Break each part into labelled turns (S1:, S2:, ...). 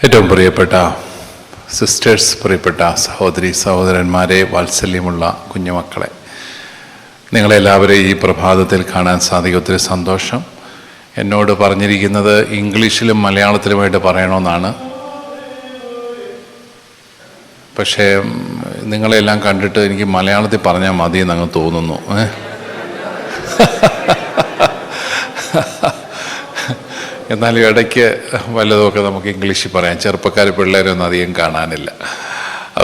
S1: ഏറ്റവും പ്രിയപ്പെട്ട സിസ്റ്റേഴ്സ്, പ്രിയപ്പെട്ട സഹോദരി സഹോദരന്മാരെ, വാത്സല്യമുള്ള കുഞ്ഞുമക്കളെ, നിങ്ങളെല്ലാവരെയും ഈ പ്രഭാതത്തിൽ കാണാൻ സാധിക്കും. ഒത്തിരി സന്തോഷം. എന്നോട് പറഞ്ഞിരിക്കുന്നത് ഇംഗ്ലീഷിലും മലയാളത്തിലുമായിട്ട് പറയണമെന്നാണ്. പക്ഷേ നിങ്ങളെല്ലാം കണ്ടിട്ട് എനിക്ക് മലയാളത്തിൽ പറഞ്ഞാൽ മതിയെന്ന് അങ്ങ് തോന്നുന്നു. എന്നാലും ഇടയ്ക്ക് വല്ലതുമൊക്കെ നമുക്ക് ഇംഗ്ലീഷിൽ പറയാം. ചെറുപ്പക്കാർ പിള്ളേരൊന്നും അധികം കാണാനില്ല.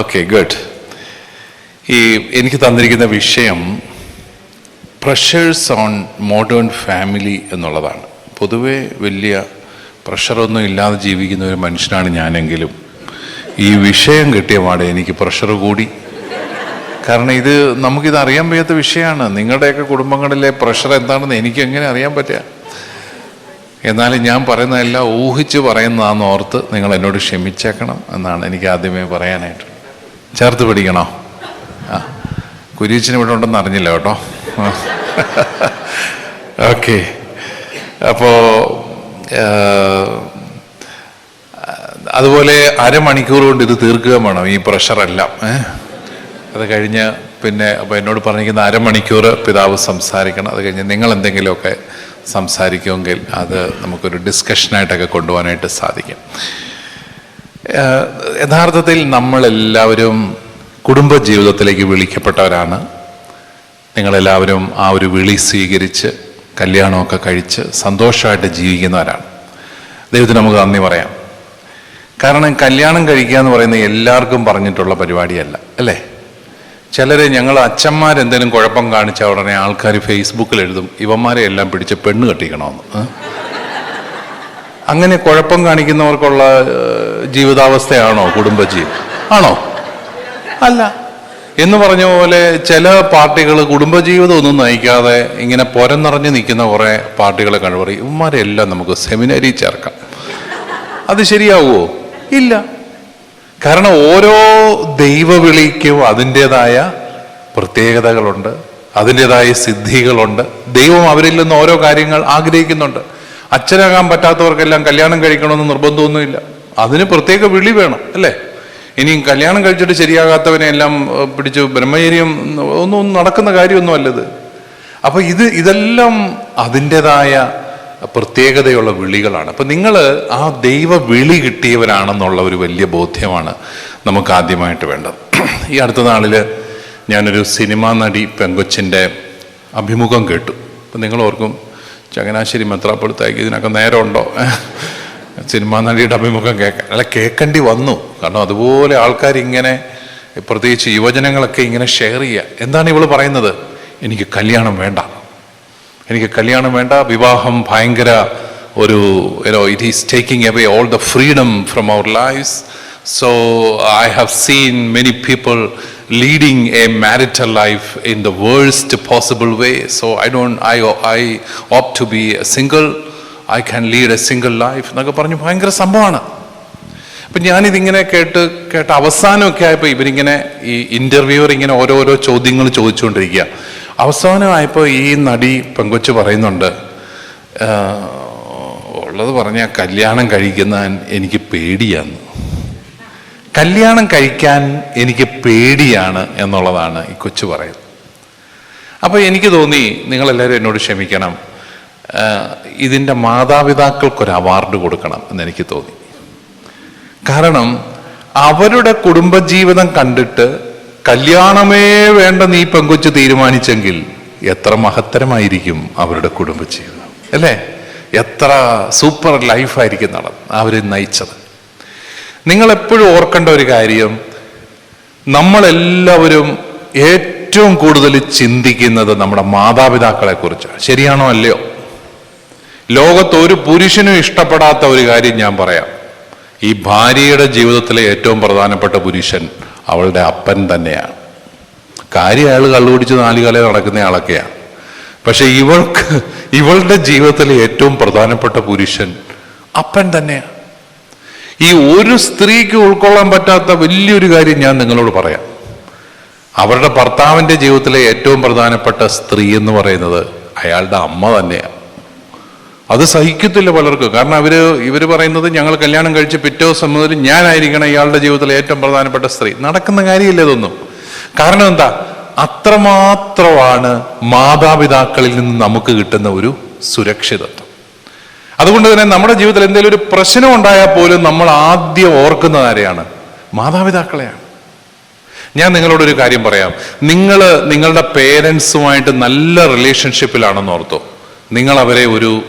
S1: Okay, good. എനിക്ക് തന്നിരിക്കുന്ന വിഷയം പ്രഷേഴ്സ് ഓൺ മോഡേൺ ഫാമിലി എന്നുള്ളതാണ്. പൊതുവെ വലിയ പ്രഷറൊന്നും ഇല്ലാതെ ജീവിക്കുന്ന ഒരു മനുഷ്യനാണ് ഞാനെങ്കിലും ഈ വിഷയം കിട്ടിയ പാടെ എനിക്ക് പ്രഷർ കൂടി. കാരണം നമുക്കിത് അറിയാൻ വയ്യാത്ത വിഷയമാണ്. നിങ്ങളുടെയൊക്കെ കുടുംബങ്ങളിലെ പ്രഷർ എന്താണെന്ന് എനിക്ക് എങ്ങനെ അറിയാൻ പറ്റുക? എന്നാലും ഞാൻ പറയുന്നതെല്ലാം ഊഹിച്ച് പറയുന്നതാണെന്ന് ഓർത്ത് നിങ്ങൾ എന്നോട് ക്ഷമിച്ചേക്കണം എന്നാണ് എനിക്ക് ആദ്യമേ പറയാനായിട്ട്. ചേർത്ത് പിടിക്കണോ? കുരിയച്ചന് ഇവിടെ ഉണ്ടെന്ന് അറിഞ്ഞില്ല കേട്ടോ. ഓക്കെ, അപ്പോൾ അതുപോലെ അരമണിക്കൂർ കൊണ്ട് ഇത് തീർക്കുക വേണം ഈ പ്രഷറെല്ലാം. അത് കഴിഞ്ഞ് പിന്നെ അപ്പോൾ എന്നോട് പറഞ്ഞിരിക്കുന്ന അരമണിക്കൂർ പിതാവ് സംസാരിക്കണം. അത് കഴിഞ്ഞ് നിങ്ങൾ എന്തെങ്കിലുമൊക്കെ സംസാരിക്കുമെങ്കിൽ അത് നമുക്കൊരു ഡിസ്കഷനായിട്ടൊക്കെ കൊണ്ടുപോകാനായിട്ട് സാധിക്കും. യഥാർത്ഥത്തിൽ നമ്മളെല്ലാവരും കുടുംബജീവിതത്തിലേക്ക് വിളിക്കപ്പെട്ടവരാണ്. നിങ്ങളെല്ലാവരും ആ ഒരു വിളി സ്വീകരിച്ച് കല്യാണമൊക്കെ കഴിച്ച് സന്തോഷമായിട്ട് ജീവിക്കുന്നവരാണ്. ദൈവത്തിന് നമുക്ക് നന്ദി പറയാം. കാരണം കല്യാണം കഴിക്കുക എന്ന് പറയുന്നത് എല്ലാവർക്കും പറഞ്ഞിട്ടുള്ള പരിപാടിയല്ല, അല്ലേ? ചിലരെ ഞങ്ങൾ അച്ഛന്മാരെന്തെങ്കിലും കുഴപ്പം കാണിച്ച ഉടനെ ആൾക്കാർ ഫേസ്ബുക്കിൽ എഴുതും, ഇവന്മാരെ എല്ലാം പിടിച്ച് പെണ്ണ് കെട്ടിക്കണമെന്ന്. അങ്ങനെ കുഴപ്പം കാണിക്കുന്നവർക്കുള്ള ജീവിതാവസ്ഥയാണോ കുടുംബജീവിതം? ആണോ? അല്ല. എന്ന് പറഞ്ഞ പോലെ ചില പാർട്ടികൾ കുടുംബജീവിതം ഒന്നും നയിക്കാതെ ഇങ്ങനെ പൊരന്നിറഞ്ഞ് നിൽക്കുന്ന കുറേ പാർട്ടികളെ കണ്ടുപറയും, ഇവന്മാരെല്ലാം നമുക്ക് സെമിനാരി ചേർക്കാം. അത് ശരിയാവുമോ? ഇല്ല. കാരണം ഓരോ ദൈവവിളിക്കും അതിൻ്റെതായ പ്രത്യേകതകളുണ്ട്, അതിൻ്റെതായ സിദ്ധികളുണ്ട്. ദൈവം അവരിൽ നിന്ന് ഓരോ കാര്യങ്ങൾ ആഗ്രഹിക്കുന്നുണ്ട്. അച്ഛനാകാൻ പറ്റാത്തവർക്കെല്ലാം കല്യാണം കഴിക്കണമെന്ന് നിർബന്ധമൊന്നുമില്ല. അതിന് പ്രത്യേക വിളി വേണം, അല്ലേ? ഇനിയും കല്യാണം കഴിച്ചിട്ട് ശരിയാകാത്തവനെ എല്ലാം പിടിച്ച് ബ്രഹ്മചര്യം ഒന്നും നടക്കുന്ന കാര്യമൊന്നും അല്ലത്. അപ്പൊ ഇതെല്ലാം അതിൻ്റെതായ പ്രത്യേകതയുള്ള വിളികളാണ്. അപ്പം നിങ്ങൾ ആ ദൈവ വിളി കിട്ടിയവരാണെന്നുള്ള ഒരു വലിയ ബോധ്യമാണ് നമുക്ക് ആദ്യമായിട്ട് വേണ്ടത്. ഈ അടുത്ത നാളിൽ ഞാനൊരു സിനിമാ നടി പെങ്കൊച്ചിൻ്റെ അഭിമുഖം കേട്ടു. അപ്പം നിങ്ങൾ ഓർക്കും, ചങ്ങനാശ്ശേരി മെത്രാപ്പൊലിത്തായിക്ക് ഇതിനൊക്കെ നേരമുണ്ടോ സിനിമാ നടിയുടെ അഭിമുഖം കേൾക്കാൻ? അല്ല, കേൾക്കേണ്ടി വന്നു. കാരണം അതുപോലെ ആൾക്കാരിങ്ങനെ, പ്രത്യേകിച്ച് യുവജനങ്ങളൊക്കെ ഇങ്ങനെ ഷെയർ ചെയ്യുക. എന്താണ് ഇവള് പറയുന്നത്? എനിക്ക് കല്യാണം വേണ്ട, എനിക്ക് കല്യാണം വേണ്ട, വിവാഹം ഭയങ്കര ഒരു it is taking away all the freedom from our lives. So I have seen many people leading a marital life in the worst possible way. So I opt to be single. I can lead a single life എന്നൊക്കെ പറഞ്ഞ് ഭയങ്കര സംഭവമാണ്. അപ്പം ഞാനിതിങ്ങനെ കേട്ട് അവസാനമൊക്കെ ആയപ്പോൾ ഇവരിങ്ങനെ ഈ interviewer ഇങ്ങനെ ഓരോരോ ചോദ്യങ്ങൾ ചോദിച്ചുകൊണ്ടിരിക്കുക. അവസാനമായപ്പോൾ ഈ നടി പെങ്കൊച്ച് പറയുന്നുണ്ട്, ഉള്ളത് പറഞ്ഞാൽ കല്യാണം കഴിക്കാൻ എനിക്ക് പേടിയാണ്, കല്യാണം കഴിക്കാൻ എനിക്ക് പേടിയാണ് എന്നുള്ളതാണ് ഈ കൊച്ചു പറയുന്നത്. അപ്പോൾ എനിക്ക് തോന്നി, നിങ്ങളെല്ലാവരും എന്നോട് ക്ഷമിക്കണം, ഇതിൻ്റെ മാതാപിതാക്കൾക്കൊരു അവാർഡ് കൊടുക്കണം എന്നെനിക്ക് തോന്നി. കാരണം അവരുടെ കുടുംബജീവിതം കണ്ടിട്ട് കല്യാണമേ വേണ്ടെന്ന് ഈ പെങ്കൊച്ച് തീരുമാനിച്ചെങ്കിൽ എത്ര മഹത്തരമായിരിക്കും അവരുടെ കുടുംബജീവിതം, അല്ലേ? എത്ര സൂപ്പർ ലൈഫായിരിക്കും അവർ നയിച്ചത്. നിങ്ങളെപ്പോഴും ഓർക്കേണ്ട ഒരു കാര്യം, നമ്മളെല്ലാവരും ഏറ്റവും കൂടുതൽ ചിന്തിക്കുന്നത് നമ്മുടെ മാതാപിതാക്കളെ കുറിച്ചാണ്. ശരിയാണോ അല്ലയോ? ലോകത്ത് ഒരു പുരുഷനും ഇഷ്ടപ്പെടാത്ത ഒരു കാര്യം ഞാൻ പറയാം. ഈ ഭാര്യയുടെ ജീവിതത്തിലെ ഏറ്റവും പ്രധാനപ്പെട്ട പുരുഷൻ അവളുടെ അപ്പൻ തന്നെയാണ്. കാര്യം അയാൾ കള്ളുപിടിച്ച് 4 കാലേ നടക്കുന്ന ആളൊക്കെയാണ്. പക്ഷെ ഇവളുടെ ജീവിതത്തിലെ ഏറ്റവും പ്രധാനപ്പെട്ട പുരുഷൻ അപ്പൻ തന്നെയാണ്. ഈ ഒരു സ്ത്രീക്ക് ഉൾക്കൊള്ളാൻ പറ്റാത്ത വലിയൊരു കാര്യം ഞാൻ നിങ്ങളോട് പറയാം. അവരുടെ ഭർത്താവിൻ്റെ ജീവിതത്തിലെ ഏറ്റവും പ്രധാനപ്പെട്ട സ്ത്രീ എന്ന് പറയുന്നത് അയാളുടെ അമ്മ തന്നെയാണ്. അത് സഹിക്കത്തില്ല പലർക്കും. കാരണം ഇവര് പറയുന്നത് ഞങ്ങൾ കല്യാണം കഴിച്ച് പിറ്റേ ദിവസം മുതൽ ഞാനായിരിക്കണം ഇയാളുടെ ജീവിതത്തിലെ ഏറ്റവും പ്രധാനപ്പെട്ട സ്ത്രീ. നടക്കുന്ന കാര്യമില്ല ഇതൊന്നും. കാരണം എന്താ? അത്രമാത്രമാണ് മാതാപിതാക്കളിൽ നിന്ന് നമുക്ക് കിട്ടുന്ന ഒരു സുരക്ഷിതത്വം. അതുകൊണ്ട് തന്നെ നമ്മുടെ ജീവിതത്തിൽ എന്തെങ്കിലും ഒരു പ്രശ്നം ഉണ്ടായാൽ പോലും നമ്മൾ ആദ്യം ഓർക്കുന്നത് ആരെയാണ്? മാതാപിതാക്കളെയാണ്. ഞാൻ നിങ്ങളോടൊരു കാര്യം പറയാം. നിങ്ങളുടെ പേരൻസുമായിട്ട് നല്ല റിലേഷൻഷിപ്പിലാണെന്ന് ഓർത്തോ. നിങ്ങൾ അവരെ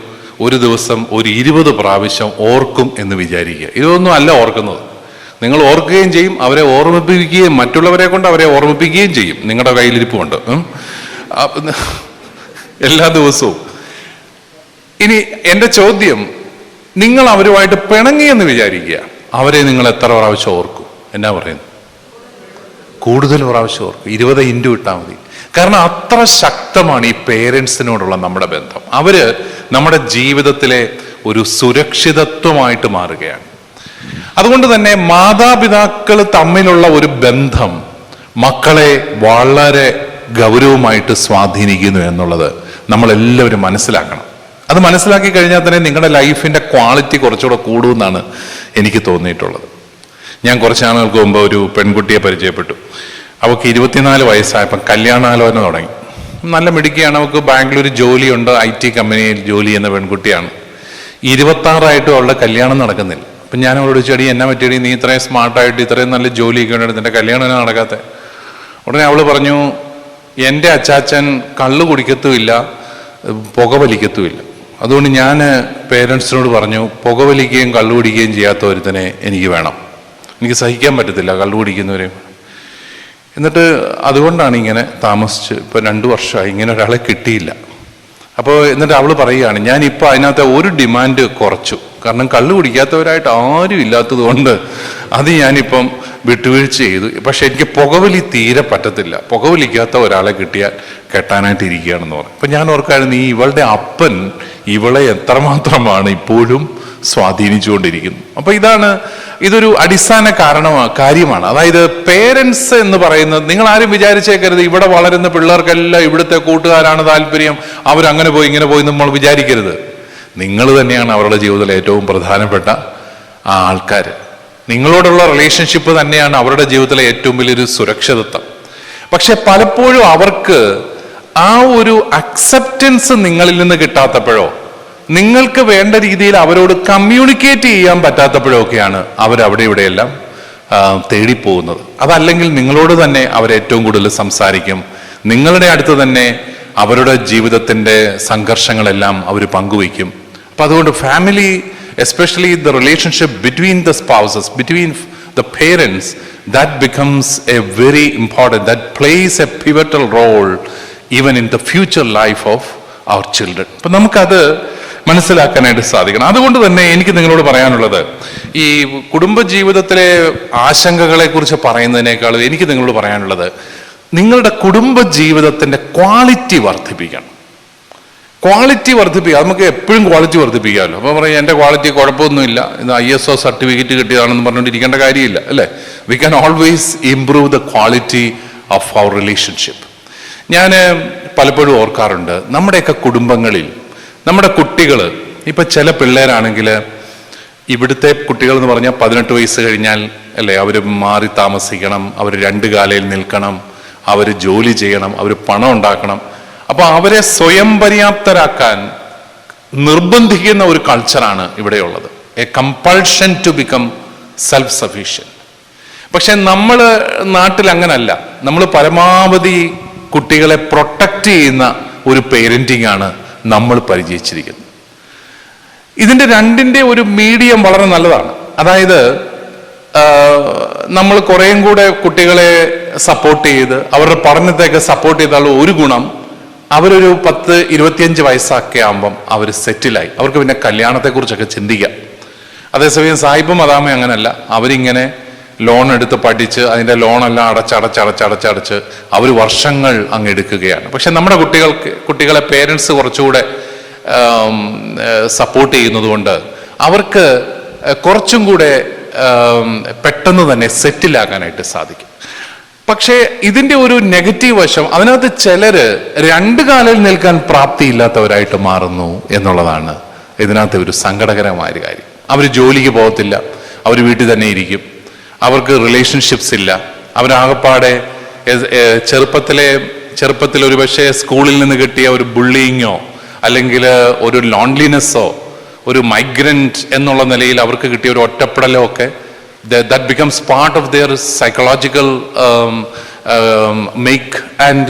S1: ഒരു ദിവസം ഒരു 20 പ്രാവശ്യം ഓർക്കും എന്ന് വിചാരിക്കുക. ഇതൊന്നും അല്ല ഓർക്കുന്നത്. നിങ്ങൾ ഓർക്കുകയും ചെയ്യും, അവരെ ഓർമ്മിപ്പിക്കുകയും മറ്റുള്ളവരെ കൊണ്ട് അവരെ ഓർമ്മിപ്പിക്കുകയും ചെയ്യും. നിങ്ങളുടെ കയ്യിലിരിപ്പുണ്ട് എല്ലാ ദിവസവും. ഇനി എൻ്റെ ചോദ്യം, നിങ്ങൾ അവരുമായിട്ട് പിണങ്ങിയെന്ന് വിചാരിക്കുക. അവരെ നിങ്ങൾ എത്ര പ്രാവശ്യം ഓർക്കും? എന്നാ പറയുന്നു? കൂടുതൽ പ്രാവശ്യം ഓർക്കും. 20 ഇൻറ്റു ഇട്ടാൽ മതി. കാരണം അത്ര ശക്തമാണ് ഈ പേരൻസിനോടുള്ള നമ്മുടെ ബന്ധം. അവര് നമ്മുടെ ജീവിതത്തിലെ ഒരു സുരക്ഷിതത്വമായിട്ട് മാറുകയാണ്. അതുകൊണ്ട് തന്നെ മാതാപിതാക്കൾ തമ്മിലുള്ള ഒരു ബന്ധം മക്കളെ വളരെ ഗൗരവമായിട്ട് സ്വാധീനിക്കുന്നു എന്നുള്ളത് നമ്മളെല്ലാവരും മനസ്സിലാക്കണം. അത് മനസ്സിലാക്കി കഴിഞ്ഞാൽ തന്നെ നിങ്ങളുടെ ലൈഫിന്റെ ക്വാളിറ്റി കുറച്ചുകൂടെ കൂടുമെന്നാണ് എനിക്ക് തോന്നിയിട്ടുള്ളത്. ഞാൻ കുറച്ച് നാളുകൾക്ക് മുമ്പ് ഒരു പെൺകുട്ടിയെ പരിചയപ്പെട്ടു. അവൾക്ക് 24 വയസ്സായപ്പം കല്യാണാലോചന തുടങ്ങി. നല്ല മിടുക്കിയാണ്. അവൾക്ക് ബാംഗ്ലൂർ ജോലിയുണ്ട്, IT കമ്പനിയിൽ ജോലി ചെയ്യുന്ന പെൺകുട്ടിയാണ്. 26 അവളുടെ കല്യാണം നടക്കുന്നില്ല. അപ്പം ഞാൻ അവളോട് ചോദിച്ചടി, എന്നാ പറ്റിയടി, നീ ഇത്രയും സ്മാർട്ടായിട്ട് ഇത്രയും നല്ല ജോലിയൊക്കെ ഉണ്ടായിട്ട് നിന്റെ കല്യാണം എന്നാ നടക്കാത്ത? ഉടനെ അവള് പറഞ്ഞു, എൻ്റെ അച്ചാച്ചൻ കള്ള് കുടിക്കത്തുമില്ല, പുകവലിക്കത്തുമില്ല. അതുകൊണ്ട് ഞാൻ പേരൻസിനോട് പറഞ്ഞു, പുകവലിക്കുകയും കള്ളു കുടിക്കുകയും ചെയ്യാത്ത ഒരുത്തനെ എനിക്ക് വേണം, എനിക്ക് സഹിക്കാൻ പറ്റത്തില്ല കള്ളു കുടിക്കുന്നവരെയും. എന്നിട്ട് അതുകൊണ്ടാണ് ഇങ്ങനെ താമസിച്ച് ഇപ്പം 2 വർഷമായി ഇങ്ങനെ ഒരാളെ കിട്ടിയില്ല. അപ്പോൾ എന്നിട്ട് അവൾ പറയുകയാണ്, ഞാനിപ്പോൾ അതിനകത്ത് ഒരു ഡിമാൻഡ് കുറച്ചു. കാരണം കള്ളു കുടിക്കാത്തവരായിട്ട് ആരും ഇല്ലാത്തത് കൊണ്ട് അത് ഞാനിപ്പം വിട്ടുവീഴ്ച ചെയ്തു. പക്ഷെ എനിക്ക് പുകവലി തീരെ പറ്റത്തില്ല, പുകവലിക്കാത്ത ഒരാളെ കിട്ടിയാൽ കെട്ടാനായിട്ട് ഇരിക്കുകയാണെന്ന് പറഞ്ഞു. അപ്പം ഞാൻ ഓർക്കായിരുന്നു, ഇവളുടെ അപ്പൻ ഇവളെ എത്രമാത്രമാണ് ഇപ്പോഴും സ്വാധീനിച്ചുകൊണ്ടിരിക്കുന്നു. അപ്പൊ ഇതൊരു അടിസ്ഥാന കാര്യമാണ്. അതായത് പേരൻസ് എന്ന് പറയുന്നത്, നിങ്ങൾ ആരും വിചാരിച്ചേക്കരുത് ഇവിടെ വളരുന്ന പിള്ളേർക്കെല്ലാം ഇവിടുത്തെ കൂട്ടുകാരാണ് താല്പര്യം, അവരങ്ങനെ പോയി ഇങ്ങനെ പോയി നമ്മൾ വിചാരിക്കരുത്. നിങ്ങൾ തന്നെയാണ് അവരുടെ ജീവിതത്തിലെ ഏറ്റവും പ്രധാനപ്പെട്ട ആ ആൾക്കാർ. നിങ്ങളോടുള്ള റിലേഷൻഷിപ്പ് തന്നെയാണ് അവരുടെ ജീവിതത്തിലെ ഏറ്റവും വലിയൊരു സുരക്ഷിതത്വം. പക്ഷെ പലപ്പോഴും അവർക്ക് ആ ഒരു അക്സെപ്റ്റൻസ് നിങ്ങളിൽ നിന്ന് കിട്ടാത്തപ്പോഴോ നിങ്ങൾക്ക് വേണ്ട രീതിയിൽ അവരോട് കമ്മ്യൂണിക്കേറ്റ് ചെയ്യാൻ പറ്റാത്തപ്പോഴൊക്കെയാണ് അവരവിടെ ഇവിടെയെല്ലാം തേടിപ്പോകുന്നത്. അതല്ലെങ്കിൽ നിങ്ങളോട് തന്നെ അവരേറ്റവും കൂടുതൽ സംസാരിക്കും. നിങ്ങളുടെ അടുത്ത് തന്നെ അവരുടെ ജീവിതത്തിന്റെ സംഘർഷങ്ങളെല്ലാം അവർ പങ്കുവയ്ക്കും. അപ്പൊ അതുകൊണ്ട് family, especially the relationship between the spouses, between the parents, that becomes a very important, that plays a pivotal role even in the future life of our children. അപ്പൊ നമുക്കത് മനസ്സിലാക്കാനായിട്ട് സാധിക്കണം. അതുകൊണ്ട് തന്നെ എനിക്ക് നിങ്ങളോട് പറയാനുള്ളത്, ഈ കുടുംബജീവിതത്തിലെ ആശങ്കകളെ കുറിച്ച് പറയുന്നതിനേക്കാൾ എനിക്ക് നിങ്ങളോട് പറയാനുള്ളത്, നിങ്ങളുടെ കുടുംബജീവിതത്തിന്റെ ക്വാളിറ്റി വർദ്ധിപ്പിക്കണം. ക്വാളിറ്റി വർദ്ധിപ്പിക്കുക. നമുക്ക് എപ്പോഴും ക്വാളിറ്റി വർദ്ധിപ്പിക്കാമല്ലോ. അപ്പോൾ പറയും എൻ്റെ ക്വാളിറ്റി കുഴപ്പമൊന്നുമില്ല, ഇത് ISO സർട്ടിഫിക്കറ്റ് കിട്ടിയതാണെന്ന് പറഞ്ഞുകൊണ്ടിരിക്കേണ്ട കാര്യമില്ല, അല്ലേ? We can always improve the quality of our relationship. ഞാൻ പലപ്പോഴും ഓർക്കാറുണ്ട്, നമ്മുടെയൊക്കെ കുടുംബങ്ങളിൽ നമ്മുടെ കുട്ടികൾ, ഇപ്പൊ ചില പിള്ളേരാണെങ്കിൽ, ഇവിടുത്തെ കുട്ടികൾ എന്ന് പറഞ്ഞാൽ 18 വയസ്സ് കഴിഞ്ഞാൽ അല്ലേ അവർ മാറി താമസിക്കണം, അവർ 2 കാലയിൽ നിൽക്കണം, അവർ ജോലി ചെയ്യണം, അവർ പണം ഉണ്ടാക്കണം. അപ്പൊ അവരെ സ്വയം പര്യാപ്തരാക്കാൻ നിർബന്ധിക്കുന്ന ഒരു കൾച്ചറാണ് ഇവിടെയുള്ളത്, a compulsion to become self sufficient. പക്ഷെ നമ്മൾ നാട്ടിൽ അങ്ങനല്ല. നമ്മൾ പരമാവധി കുട്ടികളെ പ്രൊട്ടക്റ്റ് ചെയ്യുന്ന ഒരു പേരന്റിംഗ് ആണ് നമ്മൾ പരിചയിച്ചിരിക്കുന്നത്. ഇതിന്റെ രണ്ടിന്റെ ഒരു മീഡിയം വളരെ നല്ലതാണ്. അതായത് നമ്മൾ കുറേയും കൂടെ കുട്ടികളെ സപ്പോർട്ട് ചെയ്ത് അവരുടെ പഠനത്തെയൊക്കെ സപ്പോർട്ട് ചെയ്താലുള്ള ഒരു ഗുണം, അവരൊരു 10-25 വയസ്സൊക്കെ ആകുമ്പം അവർ സെറ്റിലായി, അവർക്ക് പിന്നെ കല്യാണത്തെക്കുറിച്ചൊക്കെ ചിന്തിക്കാം. അതേസമയം സായിപ്പും മദാമയും അങ്ങനല്ല. അവരിങ്ങനെ ലോൺ എടുത്ത് പഠിച്ച് അതിൻ്റെ ലോണെല്ലാം അടച്ചടച്ച് അവർ വർഷങ്ങൾ അങ്ങ് എടുക്കുകയാണ്. പക്ഷെ നമ്മുടെ കുട്ടികളെ പേരൻസ് കുറച്ചുകൂടെ സപ്പോർട്ട് ചെയ്യുന്നത് കൊണ്ട് അവർക്ക് കുറച്ചും കൂടെ പെട്ടെന്ന് തന്നെ സെറ്റിലാകാനായിട്ട് സാധിക്കും. പക്ഷേ ഇതിൻ്റെ ഒരു നെഗറ്റീവ് വശം, അതിനകത്ത് ചിലര് 2 കാലിൽ നിൽക്കാൻ പ്രാപ്തിയില്ലാത്തവരായിട്ട് മാറുന്നു എന്നുള്ളതാണ് ഇതിനകത്ത് ഒരു സങ്കടകരമായൊരു കാര്യം. അവർ ജോലിക്ക് പോകത്തില്ല, അവർ വീട്ടിൽ തന്നെ ഇരിക്കും, അവർക്ക് റിലേഷൻഷിപ്സ് ഇല്ല, അവരാകപ്പാടെ ചെറുപ്പത്തിൽ ഒരു പക്ഷേ സ്കൂളിൽ നിന്ന് കിട്ടിയ ഒരു ബുള്ളിയിങ്ങോ അല്ലെങ്കിൽ ഒരു ലോൺലിനെസ്സോ ഒരു മൈഗ്രന്റ് എന്നുള്ള നിലയിൽ അവർക്ക് കിട്ടിയ ഒരു ഒറ്റപ്പെടലോ ഒക്കെ that becomes part of their psychological make, and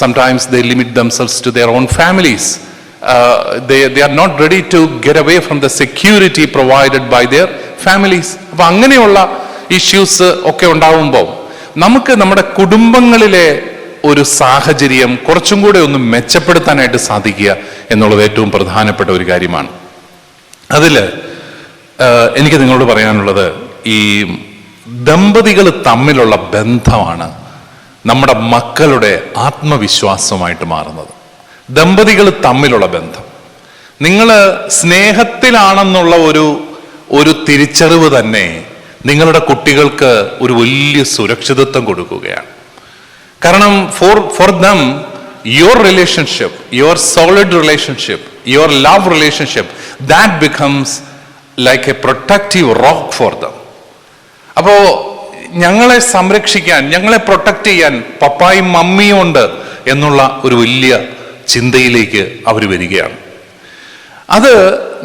S1: sometimes they limit themselves to their own families. They are not ready to get away from the security provided by their families. അപ്പോൾ അങ്ങനെയുള്ള issues ഒക്കെ ഉണ്ടാവുമ്പോൾ നമുക്ക് നമ്മുടെ കുടുംബങ്ങളിലെ ഒരു സാഹചര്യം കുറച്ചും കൂടെ ഒന്ന് മെച്ചപ്പെടുത്താനായിട്ട് സാധിക്കുക എന്നുള്ളത് ഏറ്റവും പ്രധാനപ്പെട്ട ഒരു കാര്യമാണ്. അതിൽ എനിക്ക് നിങ്ങളോട് പറയാനുള്ളത്, ഈ ദമ്പതികൾ തമ്മിലുള്ള ബന്ധമാണ് നമ്മുടെ മക്കളുടെ ആത്മവിശ്വാസമായിട്ട് മാറുന്നത്. ദമ്പതികൾ തമ്മിലുള്ള ബന്ധം, നിങ്ങൾ സ്നേഹത്തിലാണെന്നുള്ള ഒരു തിരിച്ചറിവ് തന്നെ നിങ്ങളുടെ കുട്ടികൾക്ക് ഒരു വലിയ സുരക്ഷിതത്വം കൊടുക്കുകയാണ്. കാരണം for them your relationship, your solid relationship, your love relationship, that becomes like A protective rock for them. അപ്പോ ഞങ്ങളെ സംരക്ഷിക്കാൻ, ഞങ്ങളെ പ്രൊട്ടക്റ്റ് ചെയ്യാൻ പപ്പായും മമ്മിയും ഉണ്ട് എന്നുള്ള ഒരു വലിയ ചിന്തയിലേക്ക് അവർ വരികയാണ്. അത്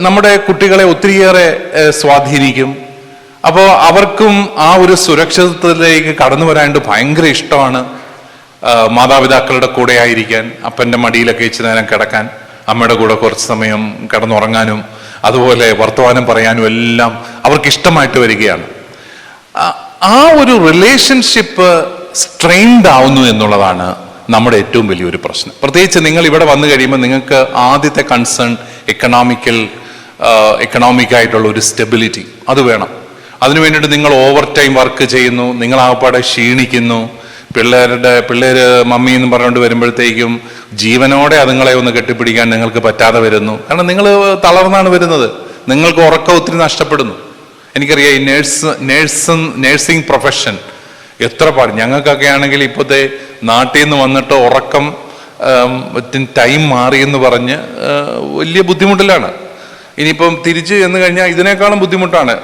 S1: നമ്മുടെ കുട്ടികളെ ഒത്തിരിയേറെ സ്വാധീനിക്കും. അപ്പോൾ അവർക്കും ആ ഒരു സുരക്ഷിതത്വത്തിലേക്ക് കടന്നു വരാനായിട്ട് ഭയങ്കര ഇഷ്ടമാണ്. മാതാപിതാക്കളുടെ കൂടെ ആയിരിക്കാൻ, അപ്പൻ്റെ മടിയിലൊക്കെ ഇച്ചിരി നേരം കിടക്കാൻ, അമ്മയുടെ കൂടെ കുറച്ച് സമയം കിടന്നുറങ്ങാനും അതുപോലെ വർത്തമാനം പറയാനും എല്ലാം അവർക്ക് ഇഷ്ടമായിട്ട് വരികയാണ്. ആ ഒരു റിലേഷൻഷിപ്പ് സ്ട്രെയിൻഡ് ആവുന്നു എന്നുള്ളതാണ് നമ്മുടെ ഏറ്റവും വലിയൊരു പ്രശ്നം. പ്രത്യേകിച്ച് നിങ്ങൾ ഇവിടെ വന്നു കഴിയുമ്പോൾ നിങ്ങൾക്ക് ആദ്യത്തെ കൺസേൺ എക്കണോമിക്കായിട്ടുള്ള ഒരു സ്റ്റെബിലിറ്റി അത് വേണം. അതിനു വേണ്ടിയിട്ട് നിങ്ങൾ ഓവർ ടൈം വർക്ക് ചെയ്യുന്നു, നിങ്ങളാകപ്പാടെ ക്ഷീണിക്കുന്നു. പിള്ളേര് മമ്മി എന്ന് പറഞ്ഞുകൊണ്ട് വരുമ്പോഴത്തേക്കും ജീവനോടെ അതുങ്ങളെ ഒന്ന് കെട്ടിപ്പിടിക്കാൻ നിങ്ങൾക്ക് പറ്റാതെ വരുന്നു. കാരണം നിങ്ങൾ തളർന്നാണ് വരുന്നത്, നിങ്ങൾക്ക് ഉറക്കം ഒത്തിരി നഷ്ടപ്പെടുന്നു. എനിക്കറിയാം, ഈ നേഴ്സിംഗ് പ്രൊഫഷൻ എത്ര പാട്. ഞങ്ങൾക്കൊക്കെ ആണെങ്കിൽ ഇപ്പോഴത്തെ നാട്ടിൽ നിന്ന് വന്നിട്ട് ഉറക്കം ടൈം മാറി എന്ന് പറഞ്ഞ് വലിയ ബുദ്ധിമുട്ടിലാണ്. ഇനിയിപ്പം തിരിച്ച് ചെന്ന് കഴിഞ്ഞാൽ ഇതിനേക്കാളും ബുദ്ധിമുട്ടാണ്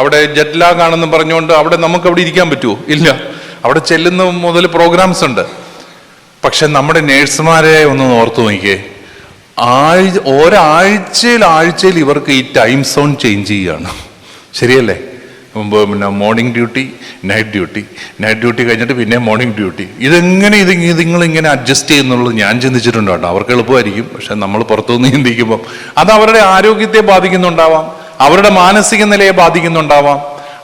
S1: അവിടെ ജെറ്റ് ലാഗ് ആണെന്ന് പറഞ്ഞുകൊണ്ട് നമുക്കവിടെ ഇരിക്കാൻ പറ്റുമോ? ഇല്ല. അവിടെ ചെല്ലുന്ന മുതൽ പ്രോഗ്രാംസ് ഉണ്ട്. പക്ഷെ നമ്മുടെ നേഴ്സുമാരെ ഒന്ന് ഓർത്തു നോക്കിയേ, ആഴ്ചയിൽ ഇവർക്ക് ഈ ടൈം സോൺ ചേഞ്ച് ചെയ്യുകയാണ്. ശരിയല്ലേ? പിന്നെ മോർണിംഗ് ഡ്യൂട്ടി, നൈറ്റ് ഡ്യൂട്ടി കഴിഞ്ഞിട്ട് പിന്നെ മോർണിംഗ് ഡ്യൂട്ടി. ഇതിങ്ങളിങ്ങനെ അഡ്ജസ്റ്റ് ചെയ്യുന്നുള്ളത് ഞാൻ ചിന്തിച്ചിട്ടുണ്ട് കേട്ടോ. അവർക്ക് എളുപ്പമായിരിക്കും, പക്ഷെ നമ്മൾ പുറത്തുനിന്ന് ചിന്തിക്കുമ്പോൾ അത് അവരുടെ ആരോഗ്യത്തെ ബാധിക്കുന്നുണ്ടാവാം, അവരുടെ മാനസിക നിലയെ ബാധിക്കുന്നുണ്ടാവാം,